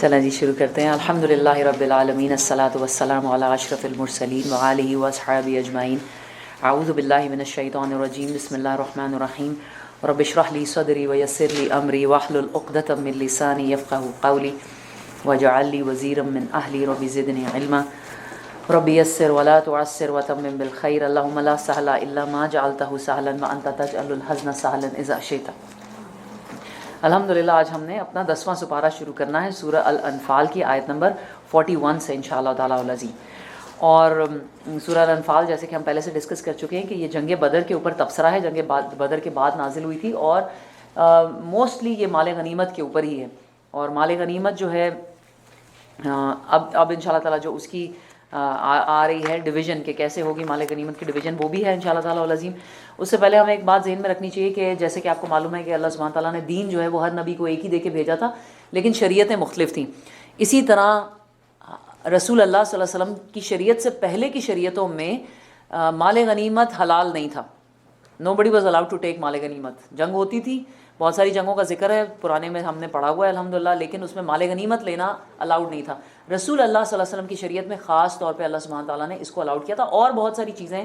چلیں جی شروع کرتے ہیں. الحمدللہ رب العالمین الصلاۃ والسلام علی اشرف المرسلین وآلہ واصحابہ اجمعین. اعوذ باللہ من الشیطان الرجیم. بسم اللہ الرحمن الرحیم. رب اشرح لی صدری ویسر لی امری واحلل عقدۃ من لسانی یفقهوا قولی واجعل لی وزیرا من اہلی رب زدنی علما رب یسر ولا تعسر وتمم بالخیر. اللهم لا سهل الا ما جعلته سهلا وانت تجعل الحزن سهلا اذا شئت. الحمدللہ آج ہم نے اپنا 10واں سپارہ شروع کرنا ہے سورہ الانفال کی آیت نمبر 41 سے انشاءاللہ تعالیٰ العظیم. اور سورہ الانفال جیسے کہ ہم پہلے سے ڈسکس کر چکے ہیں کہ یہ جنگ بدر کے اوپر تبصرہ ہے. جنگ بدر کے بعد نازل ہوئی تھی اور موسٹلی یہ مال غنیمت کے اوپر ہی ہے. اور مال غنیمت جو ہے اب انشاءاللہ تعالیٰ جو اس کی آ رہی ہے ڈویژن کہ کیسے ہوگی مال غنیمت کی ڈویژن وہ بھی ہے انشاءاللہ تعالیٰ العظیم. اس سے پہلے ہمیں ایک بات ذہن میں رکھنی چاہیے کہ جیسے کہ آپ کو معلوم ہے کہ اللہ سبحانہ تعالیٰ نے دین جو ہے وہ ہر نبی کو ایک ہی دے کے بھیجا تھا لیکن شریعتیں مختلف تھیں. اسی طرح رسول اللہ صلی اللہ علیہ وسلم کی شریعت سے پہلے کی شریعتوں میں مال غنیمت حلال نہیں تھا. nobody was allowed to take مال غنیمت. جنگ ہوتی تھی, بہت ساری جنگوں کا ذکر ہے پرانے میں ہم نے پڑھا ہوا ہے الحمدللہ, لیکن اس میں مال غنیمت لینا الاؤڈ نہیں تھا. رسول اللہ صلی اللہ علیہ وسلم کی شریعت میں خاص طور پہ اللہ سبحانہ تعالیٰ نے اس کو الاؤڈ کیا تھا. اور بہت ساری چیزیں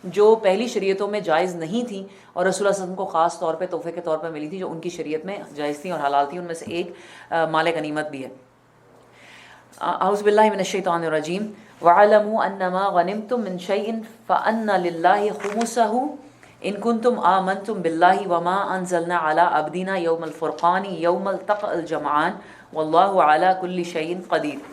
جو پہلی شریعتوں میں جائز نہیں تھیں اور رسول اللہ صلی اللہ علیہ وسلم کو خاص طور پہ تحفے کے طور پر ملی تھی جو ان کی شریعت میں جائز تھیں اور حلال تھیں. ان میں سے ایک مال غنیمت بھی ہے. اعوذ باللہ من الشیطان الرجیم. وَاعْلَمُوا أَنَّمَا غَنِمْتُم مِّن شَيْءٍ فَأَنَّ لِلَّهِ خُمُسَهُ ان کنتم آمنتم باللہ وما انزلنا علی عبدنا یوم الفرقان یوم التقى الجمعان واللہ علی کل شیء قدیر.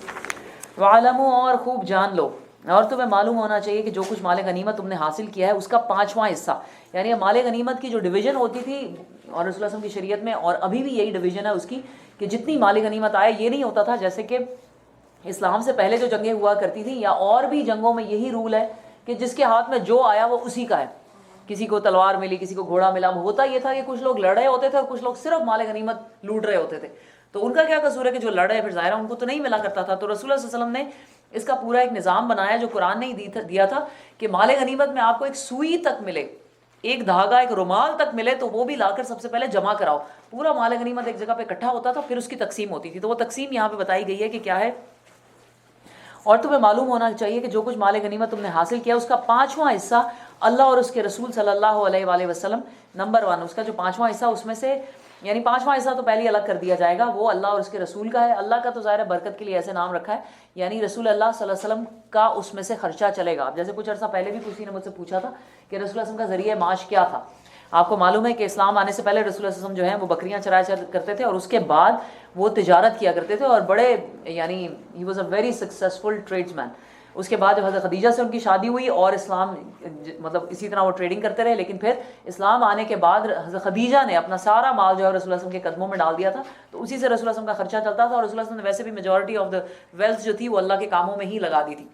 وعلموا اور خوب جان لو اور تمہیں معلوم ہونا چاہیے کہ جو کچھ مال غنیمت تم نے حاصل کیا ہے اس کا 5واں حصہ, یعنی مال غنیمت کی جو ڈویژن ہوتی تھی اور رسول اللہ صلی اللہ علیہ وسلم کی شریعت میں اور ابھی بھی یہی ڈویژن ہے اس کی کہ جتنی مال غنیمت آئے یہ نہیں ہوتا تھا جیسے کہ اسلام سے پہلے جو جنگیں ہوا کرتی تھیں یا اور بھی جنگوں میں یہی رول ہے کہ جس کے ہاتھ میں جو آیا وہ اسی کا ہے. کسی کو تلوار ملی, کسی کو گھوڑا ملا. ہوتا یہ تھا کہ کچھ لوگ لڑ رہے ہوتے تھے اور کچھ لوگ صرف مال غنیمت لوٹ رہے ہوتے تھے. تو ان کا کیا قصور ہے کہ جو لڑ رہے, پھر ظاہر ان کو تو نہیں ملا کرتا تھا. تو رسول اللہ صلی اللہ علیہ وسلم نے اس کا پورا ایک نظام بنایا جو قرآن نے ہی دیا تھا کہ مال غنیمت میں آپ کو ایک سوئی تک ملے, ایک دھاگا, ایک رومال تک ملے تو وہ بھی لا کر سب سے پہلے جمع کراؤ. پورا مال غنیمت ایک جگہ پہ اکٹھا ہوتا تھا, پھر اس کی تقسیم ہوتی تھی. تو وہ تقسیم یہاں پہ بتائی گئی ہے کہ کیا ہے. اور تمہیں معلوم ہونا چاہیے کہ جو کچھ مال غنیمت تم نے حاصل کیا اس کا 5واں حصہ اللہ اور اس کے رسول صلی اللہ علیہ وآلہ وسلم نمبر 1, اس کا جو 5واں حصہ اس میں سے یعنی 5واں حصہ تو پہلے الگ کر دیا جائے گا, وہ اللہ اور اس کے رسول کا ہے. اللہ کا تو ظاہر برکت کے لیے ایسے نام رکھا ہے, یعنی رسول اللہ صلی اللہ علیہ وسلم کا اس میں سے خرچہ چلے گا. جیسے کچھ عرصہ پہلے بھی کسی نے مجھ سے پوچھا تھا کہ رسول اللہ صلی اللہ علیہ وسلم کا ذریعہ معاش کیا تھا. آپ کو معلوم ہے کہ اسلام آنے سے پہلے رسول اللہ صلی اللہ علیہ وسلم جو ہیں وہ بکریاں چرایا کرتے تھے اور اس کے بعد وہ تجارت کیا کرتے تھے اور بڑے یعنی he was a very successful tradesman. اس کے بعد جب حضرت خدیجہ سے ان کی شادی ہوئی اور اسلام مطلب اسی طرح وہ ٹریڈنگ کرتے رہے, لیکن پھر اسلام آنے کے بعد حضرت خدیجہ نے اپنا سارا مال جو ہے رسول اللہ صلی اللہ علیہ وسلم کے قدموں میں ڈال دیا تھا. تو اسی سے رسول اللہ صلی اللہ علیہ وسلم کا خرچہ چلتا تھا اور رسول اللہ صلی اللہ علیہ وسلم نے ویسے بھی میجورٹی آف دا ویلتھ جو تھی وہ اللہ کے کاموں میں ہی لگا دی تھی.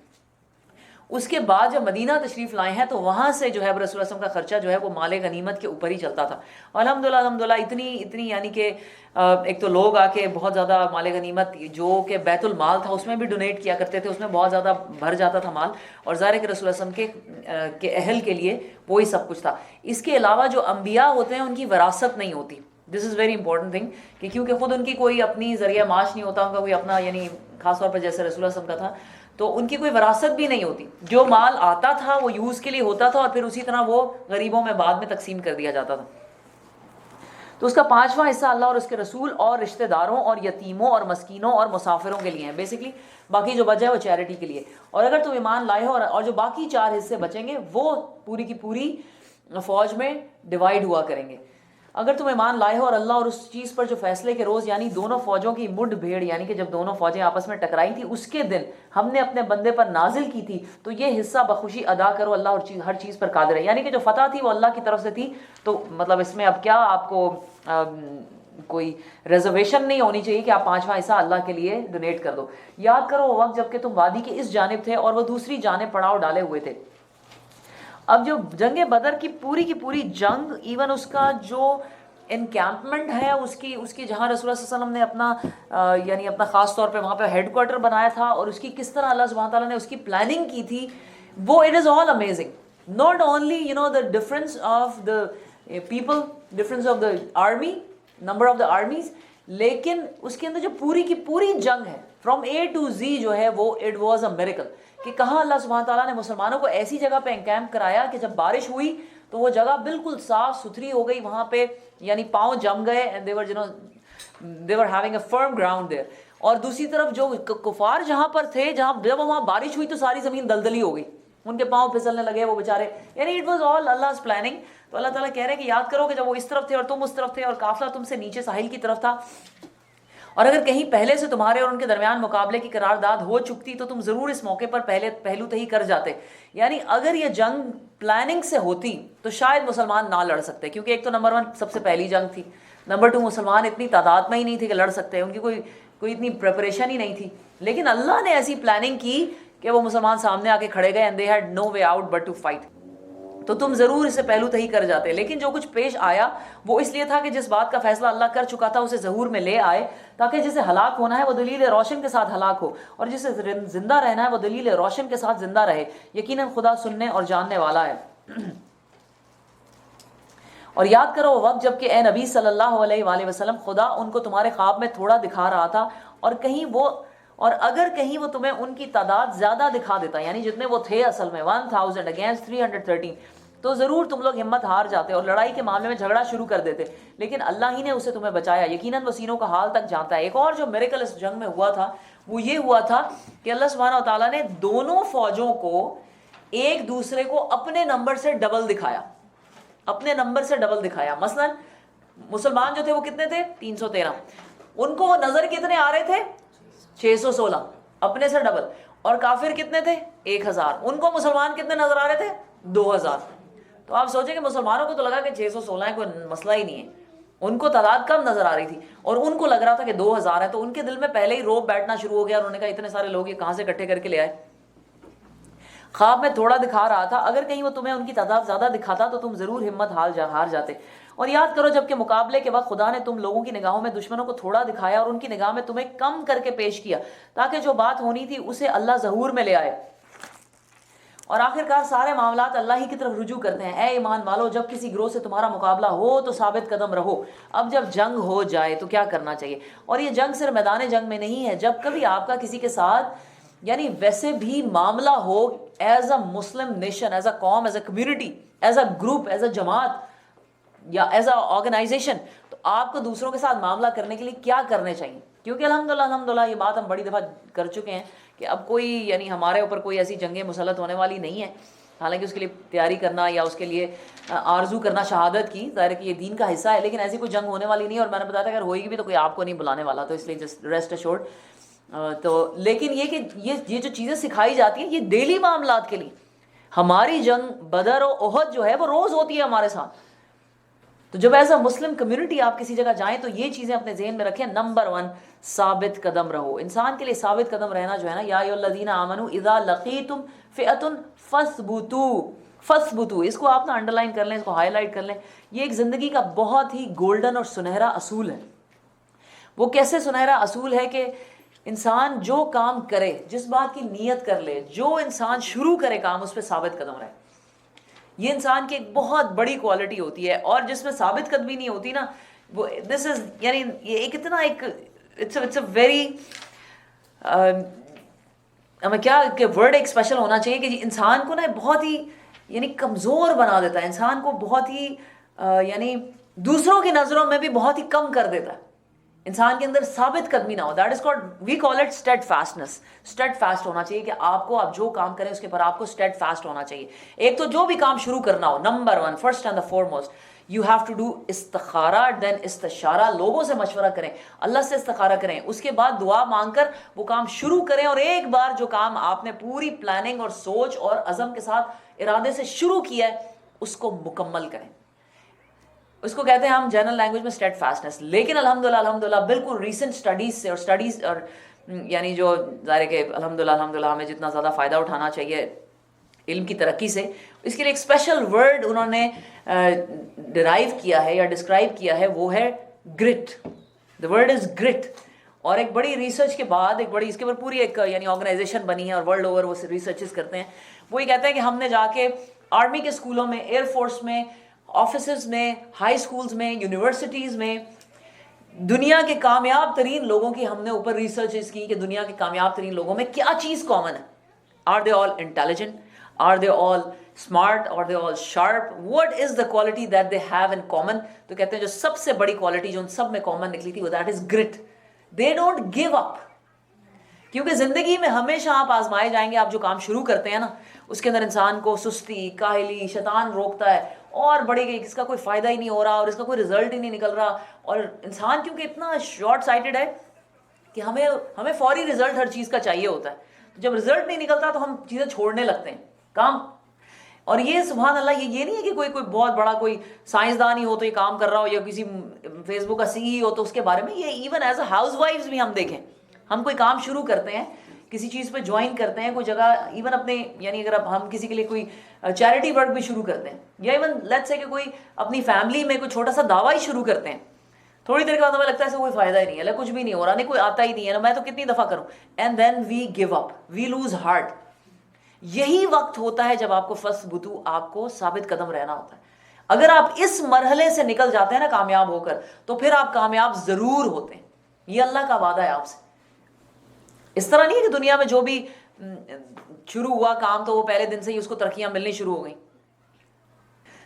اس کے بعد جب مدینہ تشریف لائے ہیں تو وہاں سے جو ہے رسول اللہ صلی اللہ علیہ وسلم کا خرچہ جو ہے وہ مال غنیمت کے اوپر ہی چلتا تھا. الحمدللہ اتنی یعنی کہ ایک تو لوگ آ کے بہت زیادہ مال غنیمت جو کہ بیت المال تھا اس میں بھی ڈونیٹ کیا کرتے تھے, اس میں بہت زیادہ بھر جاتا تھا مال. اور ظاہر ہے کہ رسول اللہ صلی اللہ علیہ وسلم کے اہل کے لیے وہی سب کچھ تھا. اس کے علاوہ جو انبیاء ہوتے ہیں ان کی وراثت نہیں ہوتی. دس از ویری امپورٹنٹ تھنگ کہ کیونکہ خود ان کی کوئی اپنی ذریعہ معاش نہیں ہوتا, ان کا کوئی اپنا یعنی خاص طور پر جیسے رسول اللہ صلی اللہ علیہ وسلم کا تھا تو ان کی کوئی وراثت بھی نہیں ہوتی. جو مال آتا تھا وہ یوز کے لیے ہوتا تھا اور پھر اسی طرح وہ غریبوں میں بعد میں تقسیم کر دیا جاتا تھا. تو اس کا 5واں حصہ اللہ اور اس کے رسول اور رشتہ داروں اور یتیموں اور مسکینوں اور مسافروں کے لیے ہیں. بیسکلی باقی جو بچا ہے وہ چیریٹی کے لیے. اور اگر تم ایمان لائے ہو اور جو باقی 4 حصے بچیں گے وہ پوری کی پوری فوج میں ڈیوائیڈ ہوا کریں گے. اگر تم ایمان لائے ہو اور اللہ اور اس چیز پر جو فیصلے کے روز یعنی دونوں فوجوں کی مڈ بھیڑ یعنی کہ جب دونوں فوجیں آپس میں ٹکرائی تھی اس کے دن ہم نے اپنے بندے پر نازل کی تھی تو یہ حصہ بخوشی ادا کرو, اللہ اور ہر چیز پر قادر ہے. یعنی کہ جو فتح تھی وہ اللہ کی طرف سے تھی. تو مطلب اس میں اب کیا آپ کو کوئی ریزرویشن نہیں ہونی چاہیے کہ آپ 5واں حصہ اللہ کے لیے ڈونیٹ کر دو. یاد کرو وہ وقت جب کہ تم وادی کے اس جانب تھے اور وہ دوسری جانب پڑاؤ ڈالے ہوئے تھے. اب جو جنگ بدر کی پوری جنگ ایون اس کا جو انکیمپمنٹ ہے اس کی جہاں رسول اللہ صلی اللہ علیہ وسلم نے اپنا یعنی اپنا خاص طور پہ وہاں پہ ہیڈ کوارٹر بنایا تھا اور اس کی کس طرح اللہ سبحانہ تعالیٰ نے اس کی پلاننگ کی تھی وہ it is all amazing. Not only the difference of the people, difference of the army, number of the armies, لیکن اس کے اندر جو پوری کی پوری جنگ ہے فرام اے ٹو زی جو ہے وہ اٹ واز اے میریکل، کہ کہاں اللہ سبحانہ تعالیٰ نے مسلمانوں کو ایسی جگہ پہ انکیمپ کرایا کہ جب بارش ہوئی تو وہ جگہ بالکل صاف ستھری ہو گئی، وہاں پہ یعنی پاؤں جم گئے and they were having a firm ground there. اور دوسری طرف جو کفار جہاں پر تھے، جب وہاں بارش ہوئی تو ساری زمین دلدلی ہو گئی، ان کے پاؤں پھسلنے لگے وہ بیچارے، یعنی it was all Allah's planning. تو اللہ تعالیٰ کہہ رہے ہیں کہ یاد کرو کہ جب وہ اس طرف تھے اور تم اس طرف تھے اور قافلہ تم سے نیچے ساحل کی طرف تھا، اور اگر کہیں پہلے سے تمہارے اور ان کے درمیان مقابلے کی قرارداد ہو چکتی تو تم ضرور اس موقع پر پہلو تہی کر جاتے. یعنی اگر یہ جنگ پلاننگ سے ہوتی تو شاید مسلمان نہ لڑ سکتے، کیونکہ ایک تو نمبر 1 سب سے پہلی جنگ تھی، نمبر 2 مسلمان اتنی تعداد میں ہی نہیں تھے کہ لڑ سکتے، ان کی کوئی اتنی پریپریشن ہی نہیں تھی. لیکن اللہ نے ایسی پلاننگ کی کہ وہ مسلمان سامنے آ کے کھڑے گئے and they had no way out but to fight. تو تم ضرور اسے پہلو تہی کر جاتے. لیکن جو کچھ پیش آیا وہ اس لیے تھا کہ جس بات کا فیصلہ اللہ کر چکا تھا اسے ظہور میں لے آئے، تاکہ جسے ہلاک ہونا ہے وہ دلیل روشن کے ساتھ ہلاک ہو، اور جسے زندہ رہنا ہے وہ دلیل روشن کے ساتھ زندہ رہے. یقیناً خدا سننے اور جاننے والا ہے. اور یاد کرو وہ وقت جب کہ اے نبی صلی اللہ علیہ وآلہ وسلم خدا ان کو تمہارے خواب میں تھوڑا دکھا رہا تھا، اور اگر کہیں وہ تمہیں ان کی تعداد زیادہ دکھا دیتا، یعنی جتنے وہ تھے اصل میں 1000 against 313، تو ضرور تم لوگ ہمت ہار جاتے اور لڑائی کے معاملے میں جھگڑا شروع کر دیتے. لیکن اللہ ہی نے اسے تمہیں بچایا، یقیناً وہ سینوں کا حال تک جانتا ہے. ایک اور جو میریکل اس جنگ میں ہوا تھا وہ یہ ہوا تھا کہ اللہ سبحانہ و تعالیٰ نے دونوں فوجوں کو ایک دوسرے کو اپنے نمبر سے ڈبل دکھایا، اپنے نمبر سے ڈبل دکھایا. مثلا مسلمان جو تھے وہ کتنے تھے؟ 313. ان کو وہ نظر کتنے آ رہے تھے؟ 616، اپنے سے ڈبل. اور کافر کتنے تھے؟ 1000. ان کو مسلمان کتنے نظر آ رہے تھے؟ 2000. تو آپ سوچیں کہ مسلمانوں کو تو لگا کہ 616 ہے، کوئی مسئلہ ہی نہیں ہے، ان کو تعداد کم نظر آ رہی تھی، اور ان کو لگ رہا تھا کہ 2000 ہے. تو ان کے دل میں پہلے ہی روب بیٹھنا شروع ہو گیا، اور انہوں نے کہا اتنے سارے لوگ یہ کہاں سے اکٹھے کر کے لے آئے. خواب میں تھوڑا دکھا رہا تھا، اگر کہیں وہ تمہیں ان کی تعداد زیادہ دکھاتا تو تم ضرور ہمت ہار جاتے. اور یاد کرو جب کہ مقابلے کے وقت خدا نے تم لوگوں کی نگاہوں میں دشمنوں کو تھوڑا دکھایا اور ان کی نگاہ میں تمہیں کم کر کے پیش کیا، تاکہ جو بات ہونی تھی اسے اللہ ظہور میں لے آئے. اور آخرکار سارے معاملات اللہ ہی کی طرف رجوع کرتے ہیں. اے ایمان والو، جب کسی گروہ سے تمہارا مقابلہ ہو تو ثابت قدم رہو. اب جب جنگ ہو جائے تو کیا کرنا چاہیے؟ اور یہ جنگ صرف میدان جنگ میں نہیں ہے، جب کبھی آپ کا کسی کے ساتھ یعنی ویسے بھی معاملہ ہو as a Muslim nation, as a قوم، as a community, as a group, as a جماعت یا ایز اے آرگنائزیشن، تو آپ کو دوسروں کے ساتھ معاملہ کرنے کے لیے کیا کرنے چاہیے؟ کیونکہ الحمدللہ یہ بات ہم بڑی دفعہ کر چکے ہیں کہ اب کوئی یعنی ہمارے اوپر کوئی ایسی جنگیں مسلط ہونے والی نہیں ہے. حالانکہ اس کے لیے تیاری کرنا یا اس کے لیے آرزو کرنا شہادت کی، ظاہر ہے کہ یہ دین کا حصہ ہے، لیکن ایسی کوئی جنگ ہونے والی نہیں ہے. اور میں نے بتایا تھا اگر ہوئے گی بھی تو کوئی آپ کو نہیں بلانے والا، تو اس لیے جسٹ ریسٹ ایشورڈ. تو لیکن یہ کہ یہ جو چیزیں سکھائی جاتی ہیں یہ ڈیلی معاملات کے لیے. ہماری جنگ بدر و احد جو ہے وہ روز ہوتی ہے ہمارے ساتھ. تو جب ایز اے مسلم کمیونٹی آپ کسی جگہ جائیں تو یہ چیزیں اپنے ذہن میں رکھیں. نمبر 1 ثابت قدم رہو. انسان کے لیے ثابت قدم رہنا جو ہے نا، یا ایھا الذین آمنوا اذا لقیتم فئۃ فاثبتوا، اس کو آپ نا انڈر لائن کر لیں، اس کو ہائی لائٹ کر لیں. یہ ایک زندگی کا بہت ہی گولڈن اور سنہرا اصول ہے. وہ کیسے سنہرا اصول ہے کہ انسان جو کام کرے، جس بات کی نیت کر لے، جو انسان شروع کرے کام، اس پہ ثابت قدم رہے. یہ انسان کی ایک بہت بڑی کوالٹی ہوتی ہے. اور جس میں ثابت قدمی نہیں ہوتی نا، وہ دس از یعنی یہ ایک اتنا ایک اٹس اے ویری ہمیں کیا کہ ورڈ ایک اسپیشل ہونا چاہیے کہ انسان کو نا بہت ہی یعنی کمزور بنا دیتا ہے، انسان کو بہت ہی یعنی دوسروں کی نظروں میں بھی بہت ہی کم کر دیتا ہے. انسان کے اندر ثابت قدمی نہ ہو، that is called we call it steadfastness. Steadfast ہونا چاہیے کہ آپ جو کام کریں اس کے پر آپ کو اسٹیڈ فاسٹ ہونا چاہیے. ایک تو جو بھی کام شروع کرنا ہو، number 1 first and the foremost you have to do استخارہ، دین استشارہ. لوگوں سے مشورہ کریں، اللہ سے استخارہ کریں، اس کے بعد دعا مانگ کر وہ کام شروع کریں. اور ایک بار جو کام آپ نے پوری پلاننگ اور سوچ اور عزم کے ساتھ ارادے سے شروع کیا ہے اس کو مکمل کریں. اس کو کہتے ہیں ہم جنرل لینگویج میں اسٹیڈ فاسٹنس. لیکن الحمدللہ بالکل ریسنٹ اسٹڈیز سے اور یعنی جو ظاہر ہے کہ الحمدللہ ہمیں جتنا زیادہ فائدہ اٹھانا چاہیے علم کی ترقی سے، اس کے لیے ایک اسپیشل ورڈ انہوں نے ڈرائیو کیا ہے یا ڈسکرائب کیا ہے، وہ ہے grit. The word is grit. اور ایک بڑی ریسرچ کے بعد ایک بڑی اس کے اوپر پوری ایک یعنی آرگنائزیشن بنی ہے اور ورلڈ اوور وہ ریسرچز کرتے ہیں. وہ یہ کہتے ہیں کہ ہم نے جا کے آرمی کے اسکولوں میں، ایئر فورس میں، آفیسز میں، ہائی اسکولز میں، یونیورسٹیز میں دنیا کے کامیاب ترین لوگوں کی ہم نے اوپر ریسرچ کی کہ دنیا کے کامیاب ترین لوگوں میں کیا چیز کامن ہے. Are they all intelligent, are they all smart, are they all sharp, what is the quality that they have in common. تو کہتے ہیں جو سب سے بڑی کوالٹی جو ان سب میں کامن نکلی تھی وہ that is grit. They don't give up. کیونکہ زندگی میں ہمیشہ آپ آزمائے جائیں گے. آپ جو کام شروع کرتے ہیں نا اس کے اندر انسان کو سستی, کاہلی, شیطان روکتا ہے اور بڑے گئی, اس کا کوئی فائدہ ہی نہیں ہو رہا اور اس کا کوئی رزلٹ ہی نہیں نکل رہا. اور انسان کیونکہ اتنا شارٹ سائٹڈ ہے کہ ہمیں فوری رزلٹ ہر چیز کا چاہیے ہوتا ہے. جب رزلٹ نہیں نکلتا تو ہم چیزیں چھوڑنے لگتے ہیں کام. اور یہ سبحان اللہ یہ نہیں ہے کہ کوئی بہت بڑا کوئی سائنسدان ہی ہو تو یہ کام کر رہا ہو, یا کسی فیس بک کا CEO ہو تو اس کے بارے میں. یہ even as a house wives بھی ہم دیکھیں, ہم کوئی کام شروع کرتے ہیں, کسی چیز پہ جوائن کرتے ہیں, کوئی جگہ ایون اپنے یعنی اگر ہم کسی کے لیے کوئی چیریٹی ورک بھی شروع کرتے ہیں, یا ایون لیٹس سے کہ کوئی اپنی فیملی میں کوئی چھوٹا سا دعویٰ ہی شروع کرتے ہیں, تھوڑی دیر کے بعد ہمیں لگتا ہے اسے کوئی فائدہ ہی نہیں ہے, کچھ بھی نہیں ہو رہا, نہیں کوئی آتا ہی نہیں ہے نا, میں تو کتنی دفعہ کروں. And then we give up, we lose heart. یہی وقت ہوتا ہے جب آپ کو فَثْبُتُوا, آپ کو ثابت قدم رہنا ہوتا ہے. اگر آپ اس مرحلے سے نکل جاتے ہیں نا کامیاب ہو کر, تو پھر آپ کامیاب ضرور ہوتے ہیں. یہ اللہ کا وعدہ ہے آپ سے. اس طرح نہیں ہے کہ دنیا میں جو بھی شروع ہوا کام تو وہ پہلے دن سے ہی اس کو ترقیاں ملنی شروع ہو گئیں.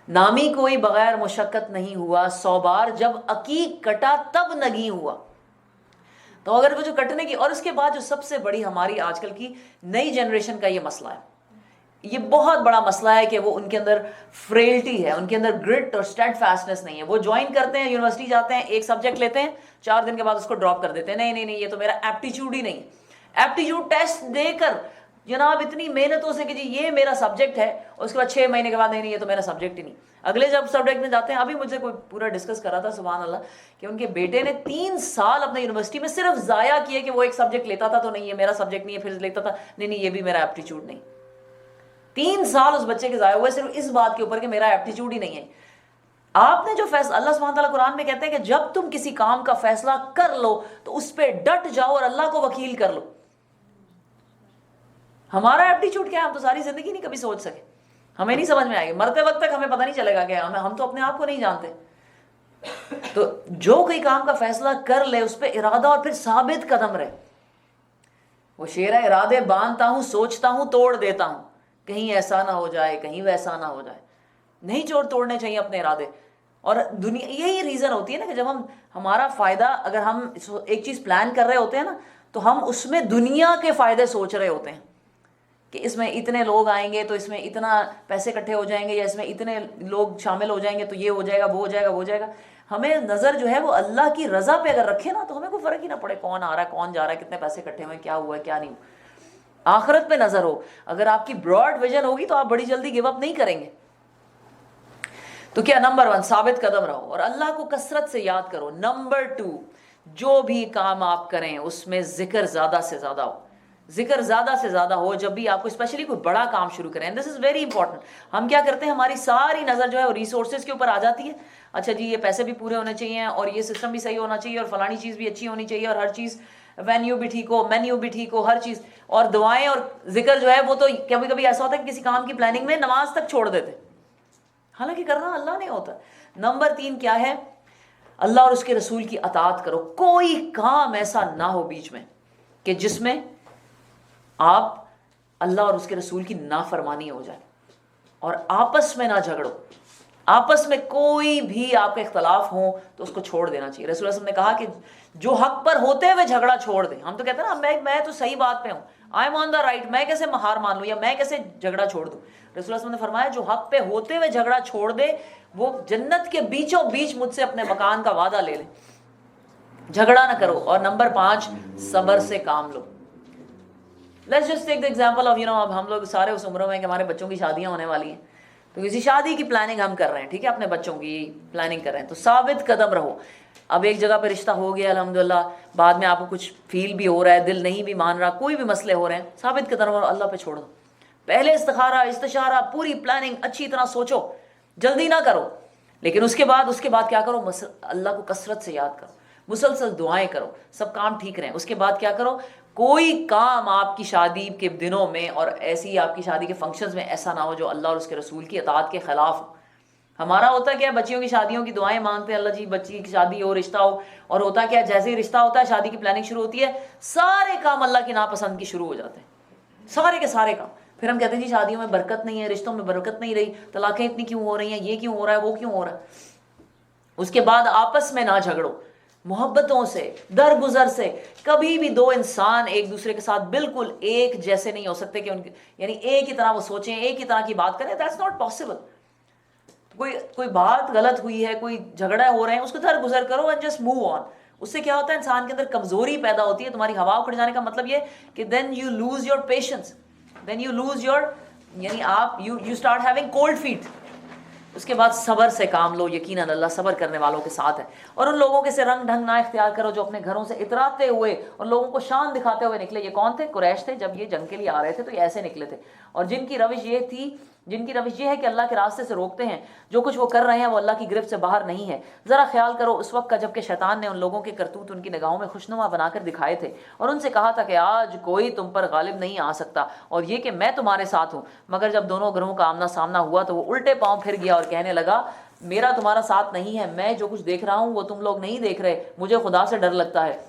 نامی کوئی بغیر مشقت نہیں ہوا, 100 بار جب عقیق کٹا تب نگیں ہوا. تو اگر وہ جو کٹنے کی, اور اس کے بعد جو سب سے بڑی ہماری آج کل کی نئی جنریشن کا یہ مسئلہ ہے, یہ بہت بڑا مسئلہ ہے کہ وہ ان کے اندر فریلٹی ہے, ان کے اندر گرٹ اور اسٹیڈ فاسٹنس نہیں ہے. وہ جوائن کرتے ہیں, یونیورسٹی جاتے ہیں, ایک سبجیکٹ لیتے ہیں, 4 دن کے بعد اس کو ڈراپ کر دیتے ہیں. نہیں یہ تو میرا ایپٹیچیوڈ ہی نہیں. ایپٹیچیوڈ ٹیسٹ دے کر جناب اتنی محنتوں سے کہ جی یہ میرا سبجیکٹ ہے, اور اس کے بعد 6 مہینے کے بعد نہیں یہ تو میرا سبجیکٹ ہی نہیں. اگلے جب سبجیکٹ میں جاتے ہیں, ابھی مجھ سے کوئی پورا ڈسکس کر رہا تھا سبحان اللہ کہ ان کے بیٹے نے 3 سال اپنے یونیورسٹی میں صرف ضائع کیے کہ وہ ایک سبجیکٹ لیتا تھا تو نہیں یہ میرا سبجیکٹ نہیں ہے, پھر لیتا تھا نہیں یہ بھی میرا ایپٹیچیوڈ نہیں. 3 سال اس بچے کے ضائع ہوئے صرف اس بات کے اوپر کہ میرا ایپٹیچیوڈ ہی نہیں ہے. آپ نے جو فیصلہ, اللہ سبحانہ تعالیٰ قرآن میں کہتے ہیں کہ جب تم کسی کام کا فیصلہ کر لو تو اس پہ ڈٹ جاؤ اور اللہ کو وکیل کر لو. ہمارا ایپٹیچیوڈ کیا ہے, ہم تو ساری زندگی نہیں کبھی سوچ سکے, ہمیں نہیں سمجھ میں آئے گی, مرتے وقت تک ہمیں پتہ نہیں چلے گا کہ ہم تو اپنے آپ کو نہیں جانتے. تو جو کوئی کام کا فیصلہ کر لے اس پہ ارادہ اور پھر ثابت قدم رہے. وہ شعر ہے, ارادے باندھتا ہوں سوچتا ہوں توڑ دیتا ہوں, کہیں ایسا نہ ہو جائے کہیں ویسا نہ ہو جائے. نہیں توڑنے چاہیے اپنے ارادے. اور دنیا یہی ریزن ہوتی ہے نا کہ جب ہمارا فائدہ, اگر ہم ایک چیز پلان کر رہے ہوتے ہیں نا تو ہم اس میں دنیا کے فائدے سوچ رہے ہوتے ہیں کہ اس میں اتنے لوگ آئیں گے تو اس میں اتنا پیسے اکٹھے ہو جائیں گے, یا اس میں اتنے لوگ شامل ہو جائیں گے تو یہ ہو جائے گا وہ ہو جائے گا وہ ہو جائے گا. ہمیں نظر جو ہے وہ اللہ کی رضا پہ اگر رکھے نا تو ہمیں کوئی فرق ہی نہ پڑے کون آ رہا ہے کون جا رہا ہے, کتنے پیسے اکٹھے ہوئے, کیا ہوا ہے کیا نہیں ہوا. آخرت پہ نظر ہو, اگر آپ کی براڈ ویژن ہوگی تو آپ بڑی جلدی گیو اپ نہیں کریں گے. تو کیا نمبر 1 ثابت قدم رہو اور اللہ کو کثرت سے یاد کرو. نمبر 2 جو بھی کام آپ کریں اس میں ذکر زیادہ سے زیادہ ہو. ذکر زیادہ سے زیادہ ہو جب بھی آپ کو اسپیشلی کوئی بڑا کام شروع کریں. دس از ویری امپورٹنٹ. ہم کیا کرتے ہیں, ہماری ساری نظر جو ہے وہ ریسورسز کے اوپر آ جاتی ہے. اچھا جی یہ پیسے بھی پورے ہونے چاہیے اور یہ سسٹم بھی صحیح ہونا چاہیے اور فلانی چیز بھی اچھی ہونی چاہیے اور ہر چیز وینیو بھی ٹھیک ہو, مینیو بھی ٹھیک ہو, ہر چیز. اور دعائیں اور ذکر جو ہے وہ تو کبھی کبھی ایسا ہوتا ہے کہ کسی کام کی پلاننگ میں نماز تک چھوڑ دیتے, حالانکہ کرنا اللہ نے ہوتا. نمبر 3 کیا ہے, اللہ اور اس کے رسول کی اطاعت کرو. کوئی کام ایسا نہ ہو بیچ میں کہ جس میں آپ اللہ اور اس کے رسول کی نافرمانی ہو جائے. اور آپس میں نہ جھگڑو, آپس میں کوئی بھی آپ کا اختلاف ہو تو اس کو چھوڑ دینا چاہیے. رسول اللہ صلی اللہ علیہ وسلم نے کہا کہ جو حق پر ہوتے ہوئے جھگڑا چھوڑ دیں. ہم تو کہتے ہیں نا میں تو صحیح بات پہ ہوں, I am on the right, میں کیسے ہار مان لوں یا میں کیسے جھگڑا چھوڑ دوں. رسول اللہ صلی اللہ علیہ وسلم نے فرمایا جو حق پہ ہوتے ہوئے جھگڑا چھوڑ دے وہ جنت کے بیچوں بیچ مجھ سے اپنے مکان کا وعدہ لے لے. جھگڑا نہ کرو. اور نمبر 5 صبر سے کام لو. Let's just take the example of اب ہم لوگ سارے اس عمروں میں کہ ہمارے بچوں کی شادیاں ہونے والی ہیں, تو کسی شادی کی پلاننگ ہم کر رہے ہیں, ٹھیک ہے, اپنے بچوں کی پلاننگ کر رہے ہیں, تو ثابت قدم رہو. اب ایک جگہ پہ رشتہ ہو گیا الحمدللہ, بعد میں آپ کو کچھ فیل بھی ہو رہا ہے, دل نہیں بھی مان رہا, کوئی بھی مسئلے ہو رہے ہیں, ثابت قدم رہو, اللہ پہ چھوڑ دو. پہلے استشارہ پوری پلاننگ اچھی طرح سوچو, جلدی نہ کرو. لیکن اس کے بعد کیا کرو, اللہ کو کثرت سے یاد کرو, مسلسل دعائیں کرو, سب کام ٹھیک رہیں. اس کے بعد کیا کرو, کوئی کام آپ کی شادی کے دنوں میں اور ایسی آپ کی شادی کے فنکشنز میں ایسا نہ ہو جو اللہ اور اس کے رسول کی اطاعت کے خلاف ہو. ہمارا ہوتا کیا ہے، بچیوں کی شادیوں کی دعائیں مانگتے ہیں، اللہ جی بچی کی شادی ہو، رشتہ ہو، اور ہوتا کیا ہے جیسے ہی رشتہ ہوتا ہے شادی کی پلاننگ شروع ہوتی ہے، سارے کام اللہ کی ناپسند کی شروع ہو جاتے ہیں، سارے کے سارے کام. پھر ہم کہتے ہیں جی شادیوں میں برکت نہیں ہے، رشتوں میں برکت نہیں رہی، طلاقیں اتنی کیوں ہو رہی ہیں، یہ کیوں ہو رہا ہے، وہ کیوں ہو رہا ہے. اس کے بعد آپس میں نہ جھگڑو، محبتوں سے، درگزر سے. کبھی بھی دو انسان ایک دوسرے کے ساتھ بالکل ایک جیسے نہیں ہو سکتے کہ ان کے یعنی ایک ہی طرح وہ سوچیں، ایک ہی طرح کی بات کریں. That's not possible. کوئی بات غلط ہوئی ہے، کوئی جھگڑا ہو رہے ہیں، اس کو درگزر کرو اینڈ جسٹ موو آن. اس سے کیا ہوتا ہے، انسان کے اندر کمزوری پیدا ہوتی ہے. تمہاری ہوا اکھڑ جانے کا مطلب یہ کہ then you lose your patience, then you lose your یعنی آپ you start having cold feet. اس کے بعد صبر سے کام لو، یقیناً اللہ صبر کرنے والوں کے ساتھ ہے. اور ان لوگوں کے سے رنگ ڈھنگ نہ اختیار کرو جو اپنے گھروں سے اتراتے ہوئے اور لوگوں کو شان دکھاتے ہوئے نکلے. یہ کون تھے؟ قریش تھے. جب یہ جنگ کے لیے آ رہے تھے تو یہ ایسے نکلے تھے، اور جن کی روش یہ ہے کہ اللہ کے راستے سے روکتے ہیں. جو کچھ وہ کر رہے ہیں وہ اللہ کی گرفت سے باہر نہیں ہے. ذرا خیال کرو اس وقت کا جب کہ شیطان نے ان لوگوں کے کرتوت ان کی نگاہوں میں خوشنما بنا کر دکھائے تھے، اور ان سے کہا تھا کہ آج کوئی تم پر غالب نہیں آ سکتا، اور یہ کہ میں تمہارے ساتھ ہوں. مگر جب دونوں گروہوں کا آمنا سامنا ہوا تو وہ الٹے پاؤں پھر گیا اور کہنے لگا میرا تمہارا ساتھ نہیں ہے، میں جو کچھ دیکھ رہا ہوں وہ تم لوگ نہیں دیکھ رہے، مجھے خدا سے ڈر لگتا ہے،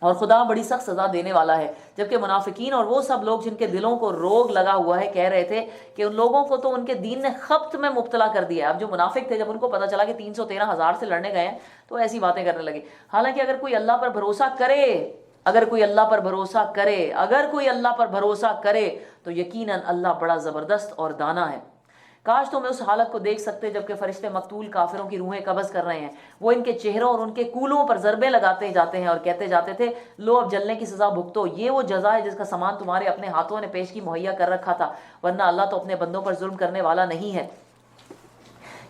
اور خدا بڑی سخت سزا دینے والا ہے. جبکہ منافقین اور وہ سب لوگ جن کے دلوں کو روگ لگا ہوا ہے کہہ رہے تھے کہ ان لوگوں کو تو ان کے دین نے خبط میں مبتلا کر دیا ہے. اب جو منافق تھے جب ان کو پتا چلا کہ 313,000 سے لڑنے گئے ہیں تو ایسی باتیں کرنے لگے. حالانکہ اگر کوئی اللہ پر بھروسہ کرے تو یقیناً اللہ بڑا زبردست اور دانا ہے. کاش تم اس حالت کو دیکھ سکتے جب کہ فرشتے مقتول کافروں کی روحیں قبض کر رہے ہیں. وہ ان کے چہروں اور ان کے کولوں پر ضربیں لگاتے جاتے ہیں اور کہتے جاتے تھے لو اب جلنے کی سزا بھگتو، یہ وہ جزا ہے جس کا سامان تمہارے اپنے ہاتھوں نے پیشگی مہیا کر رکھا تھا، ورنہ اللہ تو اپنے بندوں پر ظلم کرنے والا نہیں ہے.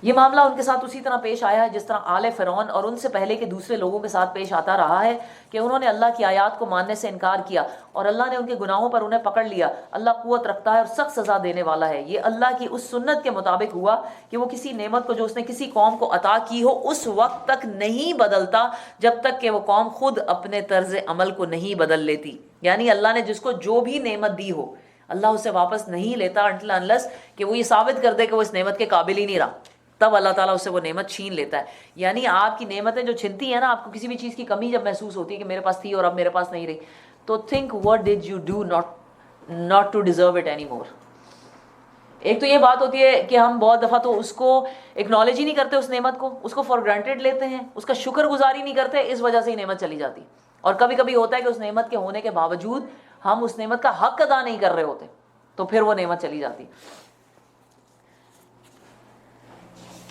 یہ معاملہ ان کے ساتھ اسی طرح پیش آیا ہے جس طرح آل فرعون اور ان سے پہلے کے دوسرے لوگوں کے ساتھ پیش آتا رہا ہے کہ انہوں نے اللہ کی آیات کو ماننے سے انکار کیا اور اللہ نے ان کے گناہوں پر انہیں پکڑ لیا. اللہ قوت رکھتا ہے اور سخت سزا دینے والا ہے. یہ اللہ کی اس سنت کے مطابق ہوا کہ وہ کسی نعمت کو جو اس نے کسی قوم کو عطا کی ہو اس وقت تک نہیں بدلتا جب تک کہ وہ قوم خود اپنے طرز عمل کو نہیں بدل لیتی. یعنی اللہ نے جس کو جو بھی نعمت دی ہو اللہ اسے واپس نہیں لیتا until unless کہ وہ یہ ثابت کر دے کہ وہ اس نعمت کے قابل ہی نہیں رہا، تب اللہ تعالیٰ اس سے وہ نعمت چھین لیتا ہے. یعنی آپ کی نعمتیں جو چھنتی ہیں نا، آپ کو کسی بھی چیز کی کمی جب محسوس ہوتی ہے کہ میرے پاس تھی اور اب میرے پاس نہیں رہی، تو think what did you do not to deserve it anymore. ایک تو یہ بات ہوتی ہے کہ ہم بہت دفعہ تو اس کو اکنالج ہی نہیں کرتے، اس نعمت کو، اس کو فار گرانٹیڈ لیتے ہیں، اس کا شکر گزاری نہیں کرتے، اس وجہ سے ہی نعمت چلی جاتی. اور کبھی کبھی ہوتا ہے کہ اس نعمت کے ہونے کے باوجود ہم اس نعمت کا حق ادا نہیں کر رہے ہوتے، تو پھر وہ نعمت چلی جاتی.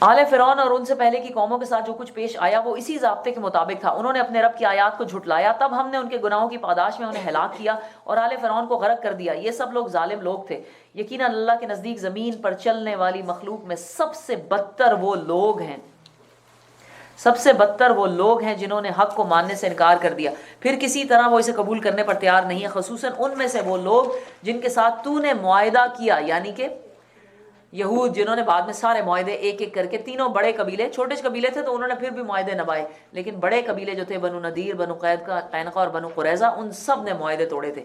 آل فرعون اور ان سے پہلے کی قوموں کے ساتھ جو کچھ پیش آیا وہ اسی ضابطے کے مطابق تھا. انہوں نے اپنے رب کی آیات کو جھٹلایا، تب ہم نے ان کے گناہوں کی پاداش میں انہیں ہلاک کیا اور آل فرعون کو غرق کر دیا. یہ سب لوگ ظالم لوگ تھے. یقیناً اللہ کے نزدیک زمین پر چلنے والی مخلوق میں سب سے بدتر وہ لوگ ہیں جنہوں نے حق کو ماننے سے انکار کر دیا پھر کسی طرح وہ اسے قبول کرنے پر تیار نہیں ہے، خصوصاً ان میں سے وہ لوگ جن کے ساتھ تو نے معاہدہ کیا، یعنی کہ یہود جنہوں نے بعد میں سارے معاہدے ایک ایک کر کے، تینوں بڑے قبیلے، چھوٹے قبیلے تھے تو انہوں نے پھر بھی معاہدے نبھائے، لیکن بڑے قبیلے جو تھے بنو نذیر، بنو قینقاع اور بنو قریظہ، ان سب نے معاہدے توڑے تھے.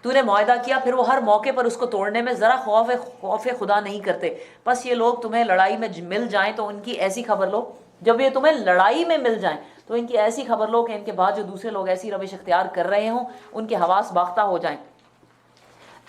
تو نے معاہدہ کیا پھر وہ ہر موقع پر اس کو توڑنے میں ذرا خوف خدا نہیں کرتے. بس یہ لوگ تمہیں لڑائی میں مل جائیں تو ان کی ایسی خبر لو، جب یہ تمہیں لڑائی میں مل جائیں تو ان کی ایسی خبر لو کہ ان کے بعد جو دوسرے لوگ ایسی روش اختیار کر رہے ہوں ان کے حواس باختہ ہو جائیں.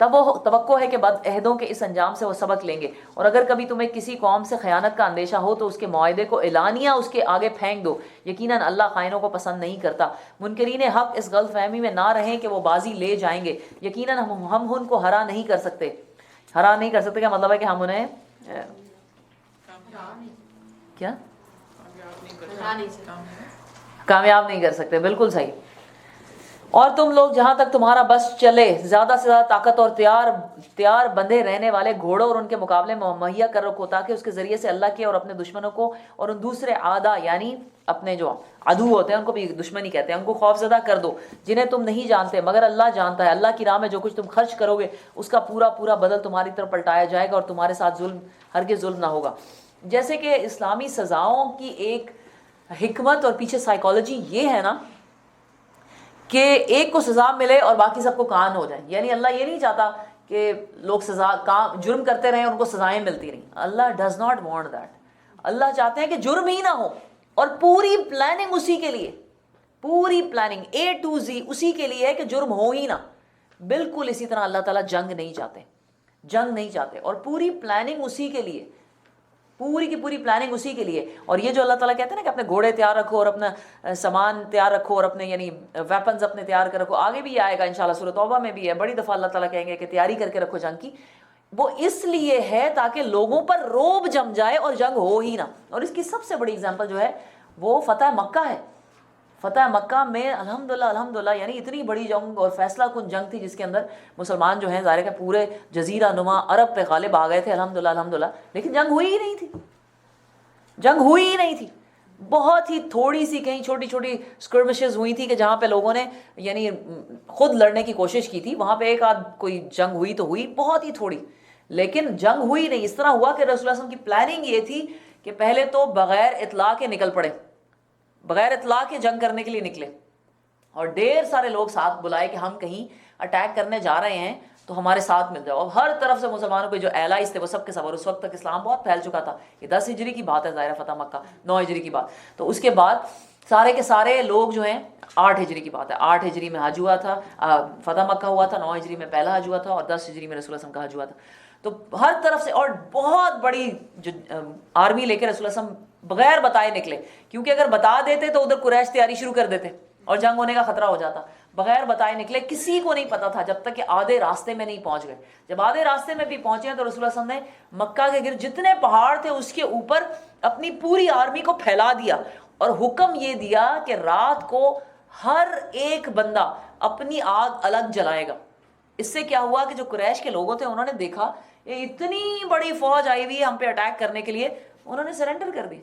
تب وہ توقع ہے کہ بد عہدوں کے اس انجام سے وہ سبق لیں گے. اور اگر کبھی تمہیں کسی قوم سے خیانت کا اندیشہ ہو تو اس کے معاہدے کو اعلانیہ اس کے آگے پھینک دو. یقیناً اللہ خائنوں کو پسند نہیں کرتا. منکرین حق اس غلط فہمی میں نہ رہیں کہ وہ بازی لے جائیں گے. یقیناً ہم ان کو ہرا نہیں کر سکتے. کا مطلب ہے کہ ہم انہیں کیا کامیاب نہیں کر سکتے. بالکل صحیح. اور تم لوگ جہاں تک تمہارا بس چلے زیادہ سے زیادہ طاقت اور تیار بندھے رہنے والے گھوڑوں اور ان کے مقابلے میں مہیا کر رکھو تاکہ اس کے ذریعے سے اللہ کے اور اپنے دشمنوں کو اور ان دوسرے عادہ یعنی اپنے جو عدو ہوتے ہیں ان کو بھی دشمنی کہتے ہیں، ان کو خوف زدہ کر دو جنہیں تم نہیں جانتے مگر اللہ جانتا ہے. اللہ کی راہ میں جو کچھ تم خرچ کرو گے اس کا پورا بدل تمہاری طرف پلٹایا جائے گا اور تمہارے ساتھ ہرگز ظلم نہ ہوگا. جیسے کہ اسلامی سزاؤں کی ایک حکمت اور پیچھے سائیکالوجی یہ ہے نا کہ ایک کو سزا ملے اور باقی سب کو کان ہو جائے. یعنی اللہ یہ نہیں چاہتا کہ لوگ جرم کرتے رہیں ان کو سزائیں ملتی رہیں. اللہ ڈز ناٹ وانٹ دیٹ. اللہ چاہتے ہیں کہ جرم ہی نہ ہو، اور پوری پلاننگ اسی کے لیے، پوری پلاننگ A to Z اسی کے لیے ہے کہ جرم ہو ہی نہ. بالکل اسی طرح اللہ تعالیٰ جنگ نہیں چاہتے، جنگ نہیں چاہتے، اور پوری پلاننگ اسی کے لیے، پوری کی پوری پلاننگ اسی کے لیے. اور یہ جو اللہ تعالیٰ کہتے ہیں نا کہ اپنے گھوڑے تیار رکھو اور اپنا سامان تیار رکھو اور اپنے یعنی ویپنز اپنے تیار کر رکھو، آگے بھی آئے گا انشاءاللہ سورۃ توبہ میں بھی ہے، بڑی دفعہ اللہ تعالیٰ کہیں گے کہ تیاری کر کے رکھو جنگ کی. وہ اس لیے ہے تاکہ لوگوں پر روب جم جائے اور جنگ ہو ہی نہ. اور اس کی سب سے بڑی اگزامپل جو ہے وہ فتح مکہ ہے. فتح مکہ میں الحمدللہ یعنی اتنی بڑی جنگ اور فیصلہ کن جنگ تھی جس کے اندر مسلمان جو ہیں ظاہر ہے کہ پورے جزیرہ نما عرب پہ غالب آ گئے تھے الحمدللہ، لیکن جنگ ہوئی ہی نہیں تھی، جنگ ہوئی ہی نہیں تھی. بہت ہی تھوڑی سی کہیں چھوٹی چھوٹی اسکرمشز ہوئی تھی کہ جہاں پہ لوگوں نے یعنی خود لڑنے کی کوشش کی تھی، وہاں پہ ایک آدھ کوئی جنگ ہوئی تو ہوئی، بہت ہی تھوڑی، لیکن جنگ ہوئی نہیں. اس طرح ہوا کہ رسول اللہ صلی اللہ علیہ وسلم کی پلاننگ یہ تھی کہ پہلے تو بغیر اطلاع کے نکل پڑے، بغیر اطلاع کے جنگ کرنے کے لیے نکلے، اور ڈھیر سارے لوگ ساتھ بلائے کہ ہم کہیں اٹیک کرنے جا رہے ہیں تو ہمارے ساتھ مل جاؤ. اور ہر طرف سے مسلمانوں کے جو ایلائز تھے وہ سب کے سب، اور اس وقت تک اسلام بہت پھیل چکا تھا. یہ 10 ہجری کی بات ہے ظاہر فتح مکہ، 9 ہجری کی بات. تو اس کے بعد سارے کے سارے لوگ جو ہیں 8 ہجری کی بات ہے، 8 ہجری میں حج ہوا تھا، فتح مکہ ہوا تھا، 9 ہجری میں پہلا حج ہوا تھا، اور 10 ہجری میں رسول اللہ صلی اللہ علیہ وسلم کا حج ہوا تھا. تو ہر طرف سے اور بہت بڑی جو آرمی لے کے رسول اللہ صلی اللہ علیہ وسلم بغیر بتائے نکلے، کیونکہ اگر بتا دیتے تو ادھر قریش تیاری شروع کر دیتے اور جنگ ہونے کا خطرہ ہو جاتا. بغیر بتائے نکلے، کسی کو نہیں پتا تھا جب تک کہ آدھے راستے میں نہیں پہنچ گئے. جب آدھے راستے میں بھی پہنچے ہیں تو رسول اللہ صلی اللہ علیہ وسلم نے مکہ کے گرد جتنے پہاڑ تھے اس کے اوپر اپنی پوری آرمی کو پھیلا دیا، اور حکم یہ دیا کہ رات کو ہر ایک بندہ اپنی آگ الگ جلائے گا. اس سے کیا ہوا کہ جو قریش کے لوگوں تھے انہوں نے دیکھا یہ اتنی بڑی فوج آئی ہوئی ہے ہم پہ اٹیک کرنے کے لیے، انہوں نے سرنڈر کر دی.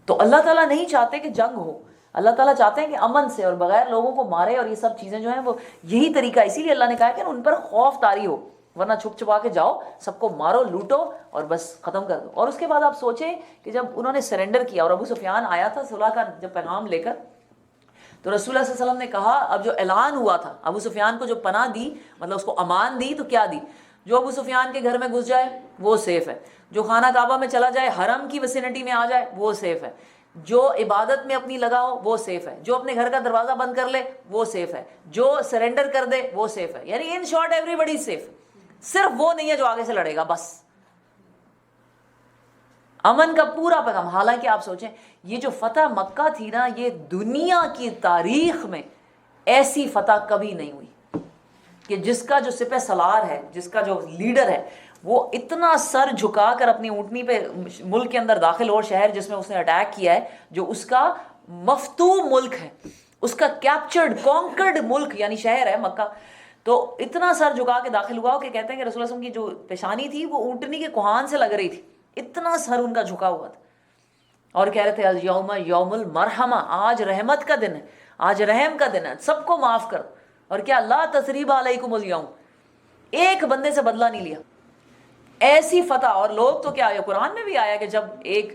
تو اللہ تعالیٰ نہیں چاہتے کہ جنگ ہو، اللہ تعالیٰ چاہتے ہیں کہ امن سے اور بغیر لوگوں کو مارے، اور یہ سب چیزیں جو ہیں وہ یہی طریقہ، اسی لیے اللہ نے کہا کہ ان پر خوف طاری ہو، ورنہ چھپ چھپا کے جاؤ، سب کو مارو لوٹو اور بس ختم کر دو. اور اس کے بعد آپ سوچیں کہ جب انہوں نے سرنڈر کیا اور ابو سفیان آیا تھا صلح کا جب پیغام لے کر، تو رسول اللہ صلی اللہ علیہ وسلم نے کہا، اب جو اعلان ہوا تھا ابو سفیان کو جو پناہ دی، مطلب اس کو امان دی، تو کیا دی؟ جو ابو سفیان کے گھر میں گھس جائے وہ سیف ہے، جو خانہ کعبہ میں چلا جائے، حرم کی وسینٹی میں آ جائے وہ سیف ہے، جو عبادت میں اپنی لگا ہو وہ سیف ہے، جو اپنے گھر کا دروازہ بند کر لے وہ سیف ہے، جو سرنڈر کر دے وہ سیف ہے. یعنی in short everybody safe, صرف وہ نہیں ہے جو آگے سے لڑے گا، بس امن کا پورا پیغام. حالانکہ آپ سوچیں یہ جو فتح مکہ تھی نا، یہ دنیا کی تاریخ میں ایسی فتح کبھی نہیں ہوئی کہ جس کا جو سپہ سالار ہے، جس کا جو لیڈر ہے، وہ اتنا سر جھکا کر اپنی اونٹنی پہ ملک کے اندر داخل ہو، شہر جس میں اس نے اٹیک کیا ہے، جو اس کا مفتوح ملک ہے، اس کا کیپچرڈ کانکرڈ ملک یعنی شہر ہے مکہ، تو اتنا سر جھکا کے داخل ہوا کہ کہتے ہیں کہ رسول اللہ صلی اللہ علیہ وسلم کی جو پیشانی تھی وہ اونٹنی کے کوہان سے لگ رہی تھی، اتنا سر ان کا جھکا ہوا تھا، اور کہہ رہے تھے الیوم یوم المرحمہ، آج رحمت کا دن ہے، آج رحم کا دن ہے، سب کو معاف کر. اور کیا لا تثریب علیکم الیوم، ایک بندے سے بدلہ نہیں لیا. ایسی فتح. اور لوگ تو کیا، یہ قرآن میں بھی آیا کہ جب ایک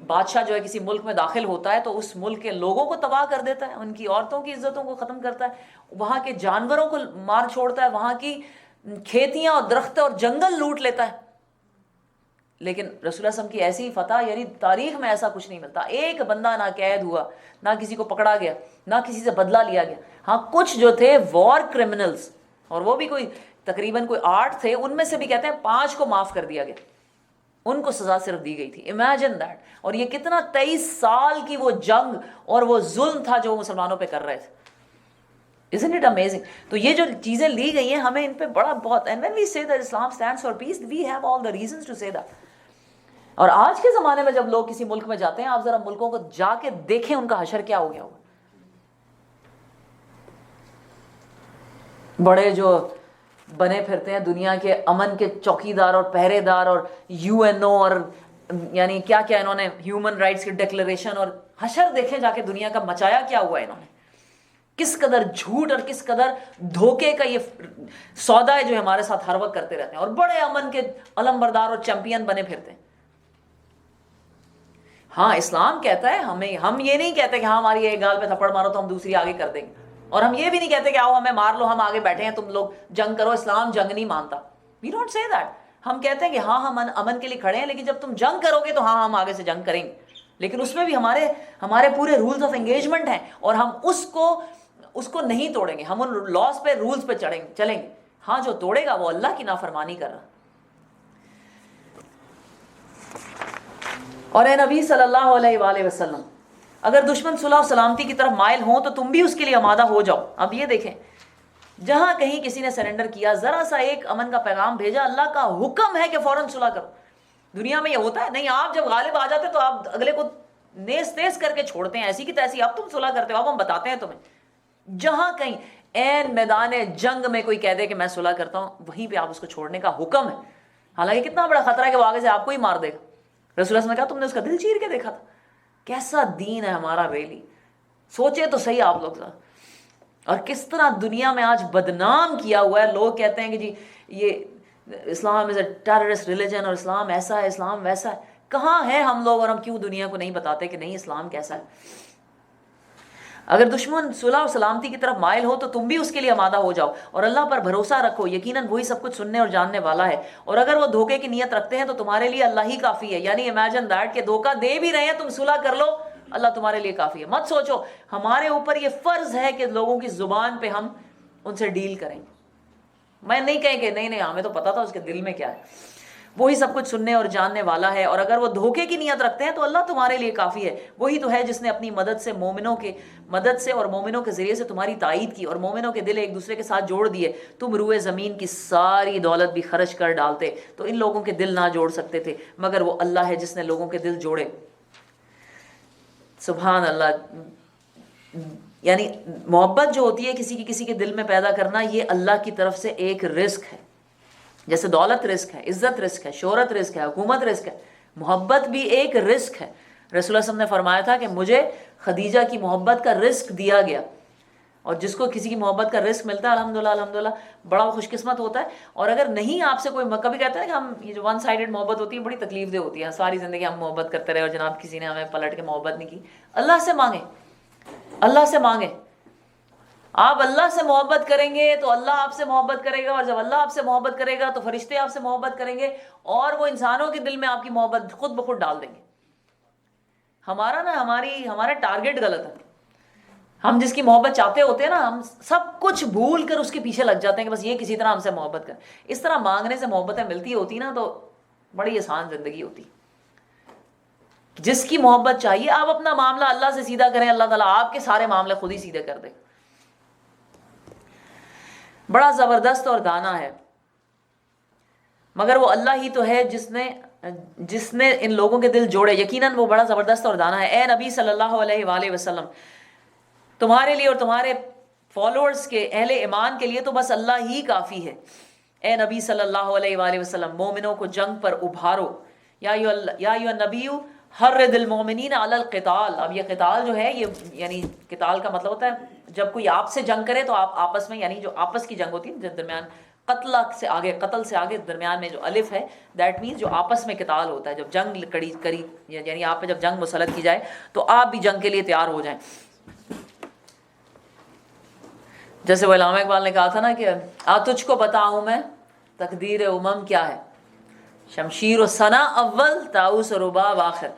بادشاہ جو ہے کسی ملک میں داخل ہوتا ہے تو اس ملک کے لوگوں کو تباہ کر دیتا ہے، ان کی عورتوں کی عزتوں کو ختم کرتا ہے، وہاں کے جانوروں کو مار چھوڑتا ہے، وہاں کی کھیتیاں اور درخت اور جنگل لوٹ لیتا ہے. لیکن رسول اللہ صلی اللہ علیہ وسلم کی ایسی فتح یعنی تاریخ میں ایسا کچھ نہیں ملتا. ایک بندہ نہ قید ہوا، نہ کسی کو پکڑا گیا، نہ کسی سے بدلہ لیا گیا. ہاں کچھ جو تھے وار کرمنلز، اور وہ بھی کوئی تقریباً کوئی 8 تھے، ان میں سے بھی کہتے ہیں 5 کو معاف کر دیا گیا، ان کو سزا صرف دی گئی تھی. Imagine that. اور یہ کتنا 23 سال کی وہ جنگ اور وہ ظلم تھا جو وہ مسلمانوں پہ کر رہے تھے. Isn't it amazing؟ تو یہ جو چیزیں لی گئی ہیں ہمیں ان پہ بڑا بہت، and when we say that Islam stands for peace, we have all the reasons to say that. اور آج کے زمانے میں جب لوگ کسی ملک میں جاتے ہیں، آپ ذرا ملکوں کو جا کے دیکھیں ان کا حشر کیا ہو گیا ہوگا. بڑے جو بنے پھرتے ہیں دنیا کے امن کے چوکیدار اور پہرے دار، اور UN اور یعنی کیا کیا انہوں نے، ہیومن رائٹس کی ڈکلریشن، اور حشر دیکھیں جا کے دنیا کا مچایا کیا ہوا انہوں نے، کس قدر جھوٹ اور کس قدر دھوکے کا یہ سودا ہے جو ہمارے ساتھ ہر وقت کرتے رہتے ہیں، اور بڑے امن کے علم بردار اور چیمپئن بنے پھرتے ہیں. ہاں اسلام کہتا ہے ہمیں، ہم یہ نہیں کہتے کہ ہاں ہماری ایک گال پہ تھپڑ مارو تو ہم دوسری آگے کر دیں گے، اور ہم یہ بھی نہیں کہتے کہ آؤ ہمیں مار لو، ہم آگے بیٹھے ہیں تم لوگ جنگ کرو. اسلام جنگ نہیں مانتا. We don't say that. ہم کہتے ہیں کہ ہاں ہم امن کے لیے کھڑے ہیں، لیکن جب تم جنگ کرو گے تو ہاں ہم آگے سے جنگ کریں گے، لیکن اس میں بھی ہمارے پورے رولز آف انگیجمنٹ ہیں، اور ہم اس کو نہیں توڑیں گے، ہم ان لاز پہ رولز پہ چلیں گے. ہاں جو توڑے گا وہ اللہ کی نافرمانی کر رہا. اور اے نبی صلی اللہ علیہ وآلہ وسلم، اگر دشمن صلح و سلامتی کی طرف مائل ہوں تو تم بھی اس کے لیے آمادہ ہو جاؤ. اب یہ دیکھیں، جہاں کہیں کسی نے سرنڈر کیا، ذرا سا ایک امن کا پیغام بھیجا، اللہ کا حکم ہے کہ فوراً صلح کرو. دنیا میں یہ ہوتا ہے نہیں، آپ جب غالب آ جاتے تو آپ اگلے کو نیز تیز کر کے چھوڑتے ہیں، ایسی کی تیسی اب تم صلح کرتے ہو، اب ہم بتاتے ہیں تمہیں. جہاں کہیں عین میدان جنگ میں کوئی کہہ دے کہ میں صلح کرتا ہوں، وہیں پہ آپ اس کو چھوڑنے کا حکم ہے. حالانکہ کتنا بڑا خطرہ ہے کہ وہ آگے سے آپ کو ہی مار دے گا. رسول اللہ نے کہا تم نے اس کا دل چیر کے دیکھا تھا. کیسا دین ہے ہمارا ریلی، سوچے تو صحیح آپ لوگ. اور کس طرح دنیا میں آج بدنام کیا ہوا ہے. لوگ کہتے ہیں کہ جی یہ اسلام از اے ٹیررسٹ ریلیجن، اور اسلام ایسا ہے، اسلام ویسا ہے. کہاں ہے ہم لوگ، اور ہم کیوں دنیا کو نہیں بتاتے کہ نہیں اسلام کیسا ہے. اگر دشمن صلح و سلامتی کی طرف مائل ہو تو تم بھی اس کے لیے آمادہ ہو جاؤ، اور اللہ پر بھروسہ رکھو، یقیناً وہی سب کچھ سننے اور جاننے والا ہے. اور اگر وہ دھوکے کی نیت رکھتے ہیں تو تمہارے لیے اللہ ہی کافی ہے. یعنی امیجن دیٹ کہ دھوکہ دے بھی رہے ہیں، تم صلح کر لو، اللہ تمہارے لیے کافی ہے. مت سوچو ہمارے اوپر یہ فرض ہے کہ لوگوں کی زبان پہ ہم ان سے ڈیل کریں گے. میں نہیں کہیں کہ نہیں ہمیں تو پتا تھا اس کے دل میں کیا ہے. وہی سب کچھ سننے اور جاننے والا ہے. اور اگر وہ دھوکے کی نیت رکھتے ہیں تو اللہ تمہارے لیے کافی ہے. وہی تو ہے جس نے اپنی مدد سے اور مومنوں کے ذریعے سے تمہاری تائید کی، اور مومنوں کے دل ایک دوسرے کے ساتھ جوڑ دیے. تم روئے زمین کی ساری دولت بھی خرچ کر ڈالتے تو ان لوگوں کے دل نہ جوڑ سکتے تھے، مگر وہ اللہ ہے جس نے لوگوں کے دل جوڑے. سبحان اللہ. یعنی محبت جو ہوتی ہے کسی کے دل میں پیدا کرنا، یہ اللہ کی طرف سے ایک رزق ہے. جیسے دولت رزق ہے، عزت رزق ہے، شہرت رزق ہے، حکومت رزق ہے، محبت بھی ایک رزق ہے. رسول اللہ صلی اللہ علیہ وسلم نے فرمایا تھا کہ مجھے خدیجہ کی محبت کا رزق دیا گیا. اور جس کو کسی کی محبت کا رزق ملتا ہے الحمدللہ بڑا خوش قسمت ہوتا ہے. اور اگر نہیں آپ سے کوئی، کبھی کہتا ہے کہ ہم یہ جو ون سائیڈڈ محبت ہوتی ہے بڑی تکلیف دہ ہوتی ہے، ساری زندگی ہم محبت کرتے رہے اور جناب کسی نے ہمیں پلٹ کے محبت نہیں کی. اللہ سے مانگیں، اللہ سے مانگیں. آپ اللہ سے محبت کریں گے تو اللہ آپ سے محبت کرے گا، اور جب اللہ آپ سے محبت کرے گا تو فرشتے آپ سے محبت کریں گے، اور وہ انسانوں کے دل میں آپ کی محبت خود بخود ڈال دیں گے. ہمارا ٹارگٹ غلط ہے. ہم جس کی محبت چاہتے ہوتے ہیں نا، ہم سب کچھ بھول کر اس کے پیچھے لگ جاتے ہیں کہ بس یہ کسی طرح ہم سے محبت کرے. اس طرح مانگنے سے محبتیں ملتی ہوتی نا تو بڑی آسان زندگی ہوتی. جس کی محبت چاہیے آپ اپنا معاملہ اللہ سے سیدھا کریں، اللہ تعالیٰ آپ کے سارے معاملے خود ہی سیدھے کر دے. بڑا زبردست اور دانا ہے، مگر وہ اللہ ہی تو ہے جس نے ان لوگوں کے دل جوڑے. یقیناً وہ بڑا زبردست اور دانا ہے. اے نبی صلی اللہ علیہ وآلہ وسلم، تمہارے لیے اور تمہارے فالوورز کے اہل ایمان کے لیے تو بس اللہ ہی کافی ہے. اے نبی صلی اللہ علیہ وآلہ وسلم، مومنوں کو جنگ پر ابھارو. یا ایھا النبی حرض المؤمنین علی القتال. اب یہ قتال جو ہے، یہ یعنی قتال کا مطلب ہوتا ہے جب کوئی آپ سے جنگ کرے تو آپ آپس میں، یعنی جو آپس کی جنگ ہوتی ہے درمیان قتل سے آگے درمیان میں جو الف ہے، دیٹ مینز جو آپس میں قتال ہوتا ہے. جب جنگ کری یعنی آپ پہ جب جنگ مسلط کی جائے تو آپ بھی جنگ کے لیے تیار ہو جائیں. جیسے وہ علامہ اقبال نے کہا تھا نا کہ تجھ کو بتاؤں میں تقدیر امم کیا ہے، شمشیر و ثنا اول، طاؤس و رباب آخر.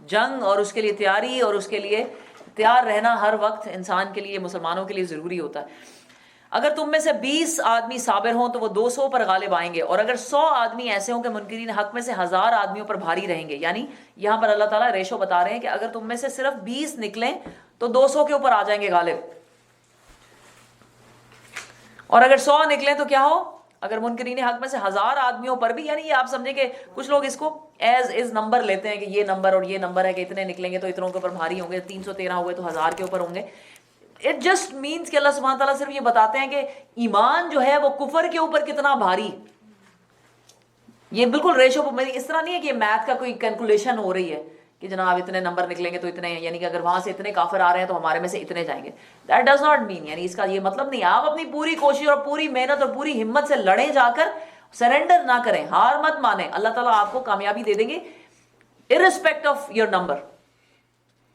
جنگ اور اس کے لیے تیاری اور اس کے لیے تیار رہنا ہر وقت انسان کے لیے، مسلمانوں کے لیے ضروری ہوتا ہے. اگر تم میں سے 20 آدمی صابر ہوں تو وہ 200 پر غالب آئیں گے، اور اگر 100 آدمی ایسے ہوں کہ منکرین حق میں سے 1000 آدمیوں پر بھاری رہیں گے. یعنی یہاں پر اللہ تعالیٰ ریشو بتا رہے ہیں کہ اگر تم میں سے صرف 20 نکلیں تو 200 کے اوپر آ جائیں گے غالب، اور اگر 100 نکلیں تو کیا ہو، اگر منکرین حق میں سے 1000 آدمیوں پر بھی، یعنی یہ آپ سمجھیں کہ کچھ لوگ اس کو ایز نمبر لیتے ہیں کہ یہ نمبر اور یہ نمبر ہے کہ اتنے نکلیں گے تو اتنوں کے اوپر بھاری ہوں گے، 313 ہوئے تو 1000 کے اوپر ہوں گے. اٹ جسٹ مینس کہ اللہ سبحانہ تعالیٰ صرف یہ بتاتے ہیں کہ ایمان جو ہے وہ کفر کے اوپر کتنا بھاری. یہ بالکل ریشو، اس طرح نہیں ہے کہ یہ میتھ کا کوئی کیلکولیشن ہو رہی ہے کہ جناب اتنے نمبر نکلیں گے تو اتنے، یعنی کہ اگر وہاں سے اتنے کافر آ رہے ہیں تو ہمارے میں سے اتنے جائیں گے. دیٹ ڈز ناٹ مین، یعنی اس کا یہ مطلب نہیں. آپ اپنی پوری کوشش اور پوری محنت اور پوری ہمت سے لڑیں، جا کر سرنڈر نہ کریں، ہار مت مانیں. اللہ تعالیٰ آپ کو کامیابی دے دیں گے irrespective آف یور نمبر.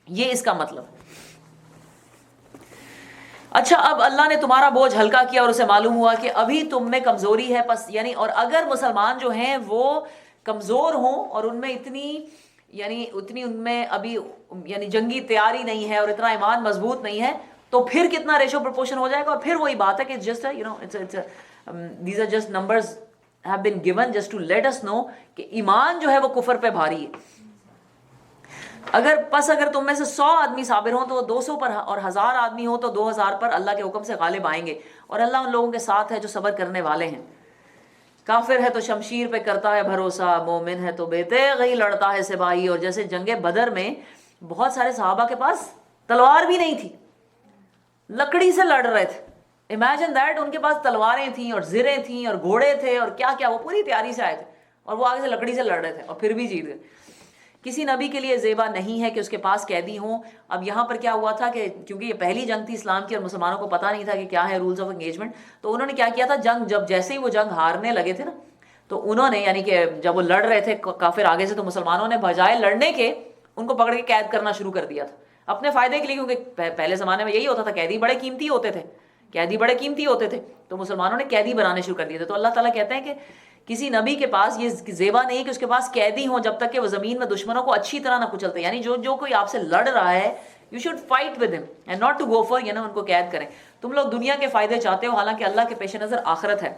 یہ اس کا مطلب. اچھا اب اللہ نے تمہارا بوجھ ہلکا کیا اور اسے معلوم ہوا کہ ابھی تم میں کمزوری ہے، پس یعنی اور اگر مسلمان جو ہیں وہ کمزور ہوں اور ان میں اتنی ان میں ابھی یعنی جنگی تیاری نہیں ہے اور اتنا ایمان مضبوط نہیں ہے، تو پھر کتنا ریشو پرپورشن ہو جائے گا. اور پھر وہی بات ہے کہ just these are just numbers have been given just to let us know کہ ایمان جو ہے وہ کفر پہ بھاری ہے. اگر تم میں سے 100 آدمی صابر ہوں تو 200 پر، اور 1000 آدمی ہوں تو 2000 پر اللہ کے حکم سے غالب آئیں گے، اور اللہ ان لوگوں کے ساتھ ہے جو صبر کرنے والے ہیں. کافر ہے تو شمشیر پہ کرتا ہے بھروسہ، مومن ہے تو بے تیغ ہی لڑتا ہے سپاہی. اور جیسے جنگ بدر میں بہت سارے صحابہ کے پاس تلوار بھی نہیں تھی، لکڑی سے لڑ رہے تھے. امیجن دیٹ، ان کے پاس تلواریں تھیں اور زریں تھیں اور گھوڑے تھے اور کیا کیا، وہ پوری تیاری سے آئے تھے اور وہ آگے سے لکڑی سے لڑ رہے تھے اور پھر بھی جیت گئے. کسی نبی کے لیے زیبا نہیں ہے کہ اس کے پاس قیدی ہوں. اب یہاں پر کیا ہوا تھا کہ کیونکہ یہ پہلی جنگ تھی اسلام کی اور مسلمانوں کو پتہ نہیں تھا کہ کیا ہے رولز آف انگیجمنٹ، تو انہوں نے کیا کیا تھا، جیسے ہی وہ جنگ ہارنے لگے تھے نا، تو انہوں نے یعنی کہ جب وہ لڑ رہے تھے کافر آگے سے، تو مسلمانوں نے بجائے لڑنے کے ان کو پکڑ کے قید کرنا شروع کر دیا تھا اپنے فائدے کے لیے، کیونکہ پہلے زمانے میں یہی ہوتا تھا، قیدی بڑے قیمتی ہوتے تھے، تو مسلمانوں نے قیدی بنانے شروع کر دیے تھے. تو اللہ تعالیٰ کہتے ہیں کہ کسی نبی کے پاس یہ زیبا نہیں کہ اس کے پاس قیدی ہوں جب تک کہ وہ زمین میں دشمنوں کو اچھی طرح نہ کچلتے. یعنی جو کوئی آپ سے لڑ رہا ہے، یو شوڈ فائٹ ود ہم and not to go for ان کو قید کریں. تم لوگ دنیا کے فائدے چاہتے ہو، حالانکہ اللہ کے پیش نظر آخرت ہے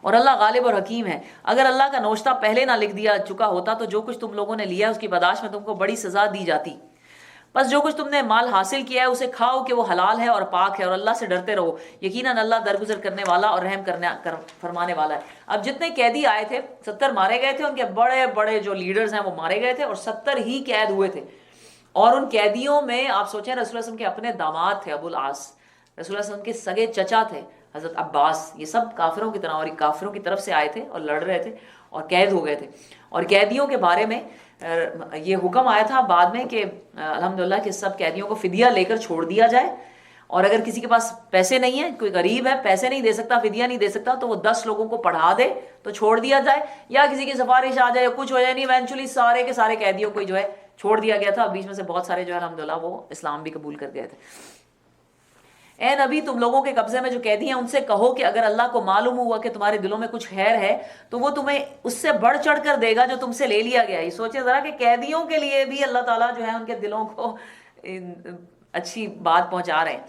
اور اللہ غالب اور حکیم ہے. اگر اللہ کا نوشتہ پہلے نہ لکھ دیا چکا ہوتا تو جو کچھ تم لوگوں نے لیا اس کی بداش میں تم کو بڑی سزا دی جاتی. بس جو کچھ تم نے مال حاصل کیا ہے اسے کھاؤ کہ وہ حلال ہے اور پاک ہے، اور اللہ سے ڈرتے رہو، یقیناً اللہ درگزر کرنے والا اور رحم فرمانے والا ہے. اب جتنے قیدی آئے تھے 70 مارے گئے تھے، ان کے بڑے بڑے جو لیڈرز ہیں وہ مارے گئے تھے اور 70 ہی قید ہوئے تھے. اور ان قیدیوں میں آپ سوچیں رسول اللہ صلی اللہ علیہ وسلم کے اپنے داماد تھے ابو العاص، رسول اللہ صلی اللہ علیہ وسلم کے سگے چچا تھے حضرت عباس، یہ سب کافروں کی طرح اور کافروں کی طرف سے آئے تھے اور لڑ رہے تھے اور قید ہو گئے تھے. اور قیدیوں کے بارے میں یہ حکم آیا تھا بعد میں کہ الحمدللہ کہ سب قیدیوں کو فدیہ لے کر چھوڑ دیا جائے، اور اگر کسی کے پاس پیسے نہیں ہیں، کوئی غریب ہے پیسے نہیں دے سکتا، فدیہ نہیں دے سکتا، تو وہ 10 لوگوں کو پڑھا دے تو چھوڑ دیا جائے، یا کسی کی سفارش آ جائے یا کچھ ہو جائے. نہیں ایونچولی سارے کے سارے قیدیوں کو جو ہے چھوڑ دیا گیا تھا. بیچ میں سے بہت سارے جو ہے الحمدللہ وہ اسلام بھی قبول کر گئے تھے. اے نبی تم لوگوں کے قبضے میں جو قیدی ہیں ان سے کہو کہ اگر اللہ کو معلوم ہوا کہ تمہارے دلوں میں کچھ خیر ہے تو وہ تمہیں اس سے بڑھ چڑھ کر دے گا جو تم سے لے لیا گیا. یہ سوچے ذرا کہ قیدیوں کے لیے بھی اللہ تعالیٰ جو ہے ان کے دلوں کو اچھی بات پہنچا رہے ہیں،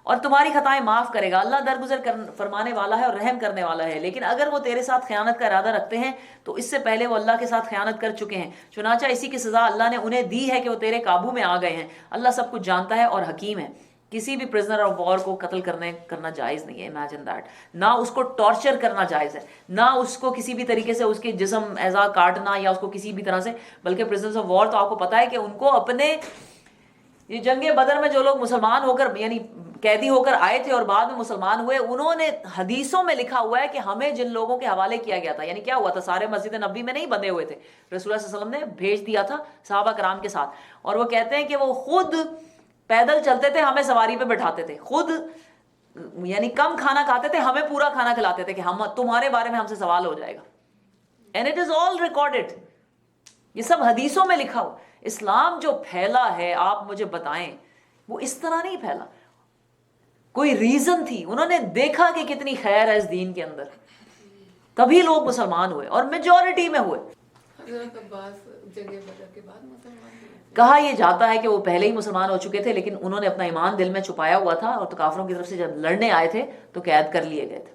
اور تمہاری خطائیں معاف کرے گا. اللہ درگزر فرمانے والا ہے اور رحم کرنے والا ہے. لیکن اگر وہ تیرے ساتھ خیانت کا ارادہ رکھتے ہیں تو اس سے پہلے وہ اللہ کے ساتھ خیانت کر چکے ہیں، چنانچہ اسی کی سزا اللہ نے انہیں دی ہے کہ وہ تیرے قابو میں آ گئے ہیں. اللہ سب کچھ جانتا ہے اور حکیم ہے. کسی بھی پرزنر آف وار کو قتل کرنا جائز نہیں ہے. امیجن دیٹ، نہ اس کو ٹارچر کرنا جائز ہے، نہ اس کو کسی بھی طریقے سے اس کے جسم اعضاء کاٹنا یا اس کو کسی بھی طرح سے. بلکہ پرزنرز آف وار تو آپ کو پتہ ہے کہ ان کو اپنے یہ جنگ بدر میں جو لوگ مسلمان ہو کر یعنی قیدی ہو کر آئے تھے اور بعد میں مسلمان ہوئے، انہوں نے حدیثوں میں لکھا ہوا ہے کہ ہمیں جن لوگوں کے حوالے کیا گیا تھا، یعنی کیا ہوا تھا، سارے مسجد نبوی میں نہیں بندھے ہوئے تھے، رسول اللہ صلی اللہ علیہ وسلم نے بھیج دیا تھا صحابہ کرام کے ساتھ. اور وہ کہتے ہیں کہ وہ خود پیدل چلتے تھے، ہمیں سواری پہ بٹھاتے تھے، خود یعنی کم کھانا کھاتے تھے، ہمیں پورا کھانا کھلاتے تھے کہ ہم تمہارے بارے میں ہم سے سوال ہو جائے گا. And it is all recorded, یہ سب حدیثوں میں لکھا ہو. اسلام جو پھیلا ہے آپ مجھے بتائیں وہ اس طرح نہیں پھیلا، کوئی ریزن تھی، انہوں نے دیکھا کہ کتنی خیر ہے اس دین کے اندر، تبھی لوگ مسلمان ہوئے اور میجورٹی میں ہوئے. کہا یہ جاتا ہے کہ وہ پہلے ہی مسلمان ہو چکے تھے لیکن انہوں نے اپنا ایمان دل میں چھپایا ہوا تھا، اور تو کافروں کی طرف سے جب لڑنے آئے تھے تو قید کر لیے گئے تھے.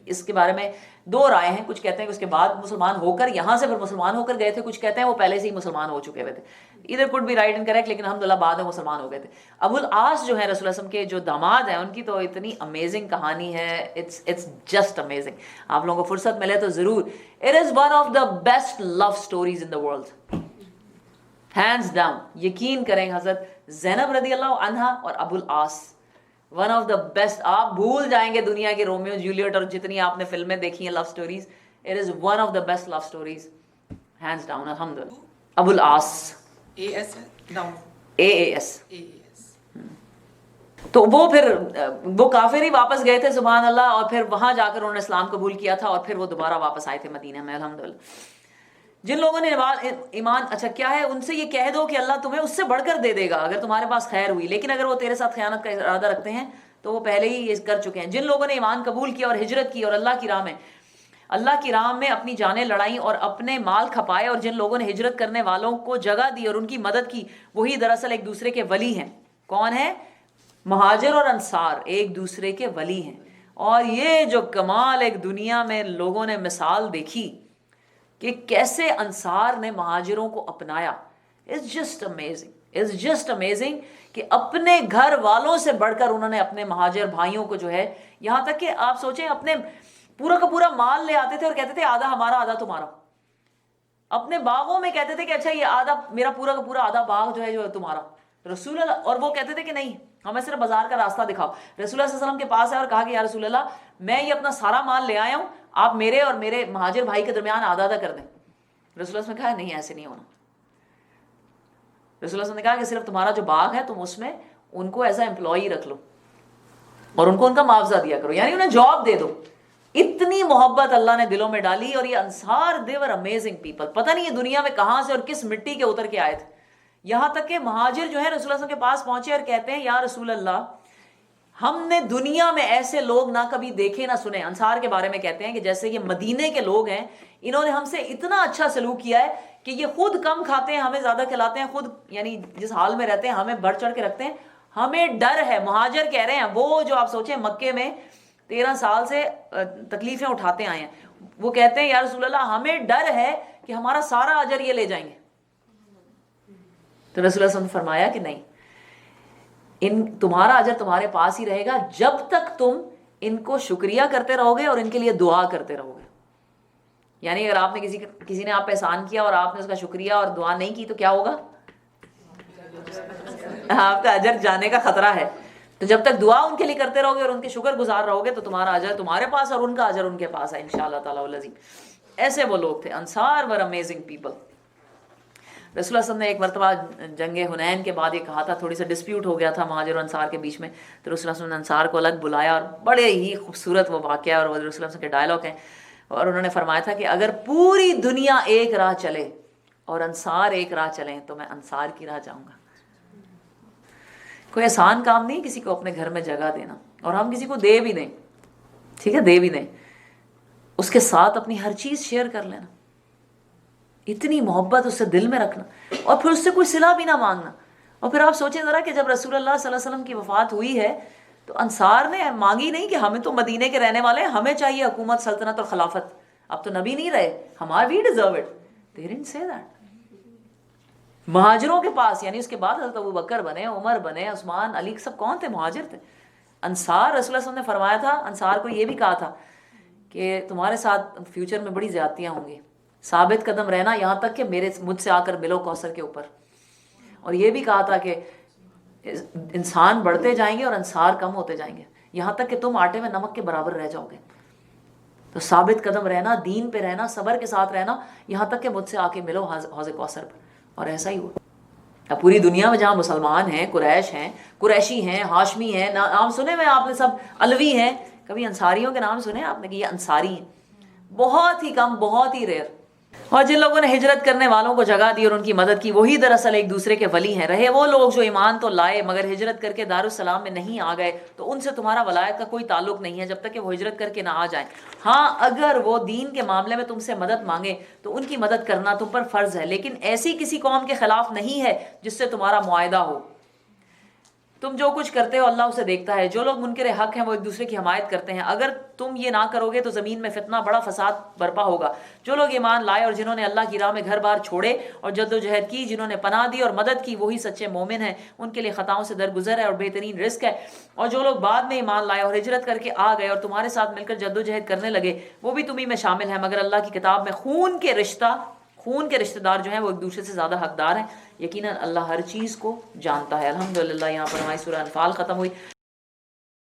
اس کے بارے میں 2 رائے ہیں، کچھ کہتے ہیں کہ اس کے بعد مسلمان ہو کر یہاں سے پھر مسلمان ہو کر گئے تھے، کچھ کہتے ہیں وہ پہلے سے ہی مسلمان ہو چکے ہوئے تھے. ادھر could be right and correct, لیکن الحمدللہ بعد میں مسلمان ہو گئے تھے. ابو العاص جو ہیں رسول اللہ صلی اللہ علیہ وسلم کے جو داماد ہیں، ان کی تو اتنی امیزنگ کہانی ہے، اٹس جسٹ امیزنگ. آپ لوگوں کو فرصت ملے تو ضرور. It is one of the best love stories in the world, hands down. یقین کریں حضرت زینب رضی اللہ عنہا اور ابو العاص ون آف دا بیسٹ. آپ بھول جائیں گے دنیا کے رومیو جولیٹ اور جتنی آپ نے فلمیں دیکھی ہیں love stories, it is one of the best love stories hands down الحمدللہ. ابو العاص AAS. تو وہ پھر وہ کافر ہی واپس گئے تھے سبحان اللہ، اور پھر وہاں جا کر انہوں نے اسلام قبول کیا تھا اور پھر وہ دوبارہ واپس آئے تھے مدینہ میں الحمدللہ. جن لوگوں نے ایمان، اچھا کیا ہے، ان سے یہ کہہ دو کہ اللہ تمہیں اس سے بڑھ کر دے دے گا اگر تمہارے پاس خیر ہوئی، لیکن اگر وہ تیرے ساتھ خیانت کا ارادہ رکھتے ہیں تو وہ پہلے ہی یہ کر چکے ہیں۔ جن لوگوں نے ایمان قبول کیا اور ہجرت کی اور اللہ کی راہ میں اپنی جانیں لڑائیں اور اپنے مال کھپائے، اور جن لوگوں نے ہجرت کرنے والوں کو جگہ دی اور ان کی مدد کی، وہی دراصل ایک دوسرے کے ولی ہیں۔ کون ہے؟ مہاجر اور انصار ایک دوسرے کے ولی ہیں۔ اور یہ جو کمال ایک دنیا میں لوگوں نے مثال دیکھی کہ کیسے انصار نے مہاجروں کو اپنایا، اٹس جسٹ امیزنگ کہ اپنے گھر والوں سے بڑھ کر انہوں نے اپنے مہاجر بھائیوں کو جو ہے، یہاں تک کہ آپ سوچیں اپنے پورا کا پورا مال لے آتے تھے اور کہتے تھے آدھا ہمارا آدھا تمہارا۔ اپنے باغوں میں کہتے تھے کہ اچھا یہ آدھا میرا پورا کا پورا آدھا باغ جو ہے تمہارا۔ رسول اللہ، اور وہ کہتے تھے کہ نہیں ہمیں صرف بازار کا راستہ دکھاؤ۔ رسول اللہ صلی اللہ علیہ وسلم کے پاس ہے اور کہا کہ یا رسول اللہ میں یہ اپنا سارا مال لے آیا ہوں، آپ میرے اور میرے مہاجر بھائی کے درمیان آدھا آدھا کر دیں۔ رسول اللہ نے کہا نہیں ایسے نہیں ہونا۔ رسول اللہ نے کہا کہ صرف تمہارا جو باغ ہے تم اس میں ان کو ایز اے امپلائی رکھ لو اور ان کو ان کا معاوضہ دیا کرو، یعنی انہیں جاب دے دو۔ اتنی محبت اللہ نے دلوں میں ڈالی، اور یہ انصار they were amazing people، پتہ نہیں یہ دنیا میں کہاں سے اور کس مٹی کے اتر کے آئے تھے۔ یہاں تک کہ مہاجر جو ہے رسول اللہ صلی اللہ علیہ وسلم کے پاس پہنچے اور کہتے ہیں یا رسول اللہ ہم نے دنیا میں ایسے لوگ نہ کبھی دیکھے نہ سنے۔ انصار کے بارے میں کہتے ہیں کہ جیسے یہ مدینے کے لوگ ہیں، انہوں نے ہم سے اتنا اچھا سلوک کیا ہے کہ یہ خود کم کھاتے ہیں، ہمیں زیادہ کھلاتے ہیں، خود یعنی جس حال میں رہتے ہیں ہمیں بڑھ چڑھ کے رکھتے ہیں، ہمیں ڈر ہے۔ مہاجر کہہ رہے ہیں وہ جو آپ سوچیں مکے میں 13 سال سے تکلیفیں اٹھاتے آئے ہیں، وہ کہتے ہیں یا رسول اللہ ہمیں ڈر ہے کہ ہمارا سارا اجر یہ لے جائیں گے۔ تو رسول اللہ صلی اللہ علیہ وسلم نے فرمایا کہ نہیں، تمہارا اجر تمہارے پاس ہی رہے گا جب تک تم ان کو شکریہ کرتے رہو گے اور ان کے لیے دعا کرتے رہو گے۔ یعنی اگر آپ نے کسی نے آپ پہ احسان کیا اور آپ نے اس کا شکریہ اور دعا نہیں کی تو کیا ہوگا؟ آپ کا اجر جانے کا خطرہ ہے۔ تو جب تک دعا ان کے لیے کرتے رہو گے اور ان کے شکر گزار رہو گے تو تمہارا اجر تمہارے پاس اور ان کا اجر ان کے پاس ہے انشاءاللہ تعالی العظیم۔ ایسے وہ لوگ تھے، انصار ور امیزنگ پیپل۔ رسول اللہ صلی اللہ علیہ وسلم نے ایک مرتبہ جنگ حنین کے بعد یہ کہا تھا، تھوڑی سا ڈسپیوٹ ہو گیا تھا مہاجر اور انصار کے بیچ میں، تو رسول اللہ صلی اللہ علیہ وسلم نے انصار کو الگ بلایا، اور بڑے ہی خوبصورت وہ واقعہ اور رسول اللہ صلی اللہ علیہ وسلم کے ڈائلاگ ہیں، اور انہوں نے فرمایا تھا کہ اگر پوری دنیا ایک راہ چلے اور انصار ایک راہ چلیں تو میں انصار کی راہ جاؤں گا۔ کوئی آسان کام نہیں کسی کو اپنے گھر میں جگہ دینا، اور ہم کسی کو دے بھی دیں، ٹھیک ہے، دے بھی دیں، اس کے ساتھ اپنی ہر چیز شیئر کر لینا، اتنی محبت اس سے دل میں رکھنا، اور پھر اس سے کوئی صلہ بھی نہ مانگنا۔ اور پھر آپ سوچیں ذرا کہ جب رسول اللہ صلی اللہ علیہ وسلم کی وفات ہوئی ہے تو انصار نے مانگی نہیں کہ ہمیں تو مدینے کے رہنے والے ہیں، ہمیں چاہیے حکومت، سلطنت اور خلافت، اب تو نبی نہیں رہے، ہمارا we deserve it, they didn't say that۔ مہاجروں کے پاس، یعنی اس کے بعد حضرت ابو بکر بنے، عمر بنے، عثمان، علی، سب کون تھے؟ مہاجر تھے۔ انصار، رسول اللہ صلی اللہ علیہ وسلم نے فرمایا تھا، انصار کو یہ بھی کہا تھا کہ تمہارے ساتھ فیوچر میں بڑی زیادتیاں ہوں گی، ثابت قدم رہنا یہاں تک کہ مجھ سے آ کر ملو کوثر کے اوپر۔ اور یہ بھی کہا تھا کہ انسان بڑھتے جائیں گے اور انصار کم ہوتے جائیں گے، یہاں تک کہ تم آٹے میں نمک کے برابر رہ جاؤ گے۔ تو ثابت قدم رہنا، دین پہ رہنا، صبر کے ساتھ رہنا، یہاں تک کہ مجھ سے آ کے ملو حوض کوثر پر۔ اور ایسا ہی ہوا۔ اب پوری دنیا میں جہاں مسلمان ہیں، قریش ہیں، قریشی ہیں، ہاشمی ہیں، نام سنے ہوئے آپ نے سب، علوی ہیں، کبھی انصاریوں کے نام سنے آپ نے کہ یہ انصاری ہیں؟ بہت ہی کم، بہت ہی ریئر۔ اور جن لوگوں نے ہجرت کرنے والوں کو جگہ دی اور ان کی مدد کی، وہی دراصل ایک دوسرے کے ولی ہیں۔ رہے وہ لوگ جو ایمان تو لائے مگر ہجرت کر کے دارالسلام میں نہیں آ گئے، تو ان سے تمہارا ولایت کا کوئی تعلق نہیں ہے جب تک کہ وہ ہجرت کر کے نہ آ جائیں۔ ہاں اگر وہ دین کے معاملے میں تم سے مدد مانگے تو ان کی مدد کرنا تم پر فرض ہے، لیکن ایسی کسی قوم کے خلاف نہیں ہے جس سے تمہارا معاہدہ ہو۔ تم جو کچھ کرتے ہو اللہ اسے دیکھتا ہے، جو لوگ منکر حق ہیں وہ ایک دوسرے کی حمایت کرتے ہیں، اگر تم یہ نہ کرو گے تو زمین میں فتنہ، بڑا فساد برپا ہوگا۔ جو لوگ ایمان لائے اور جنہوں نے اللہ کی راہ میں گھر بار چھوڑے اور جد و جہد کی، جنہوں نے پناہ دی اور مدد کی، وہی سچے مومن ہیں، ان کے لیے خطاؤں سے درگزر ہے اور بہترین رزق ہے۔ اور جو لوگ بعد میں ایمان لائے اور ہجرت کر کے آ گئے اور تمہارے ساتھ مل کر جد و جہد کرنے لگے، وہ بھی تمہیں میں شامل ہیں، مگر اللہ کی کتاب میں خون کے رشتہ دار جو ہیں وہ ایک دوسرے سے زیادہ حقدار ہیں۔ یقیناً اللہ ہر چیز کو جانتا ہے۔ الحمدللہ، یہاں پر ہماری سورہ انفال ختم ہوئی۔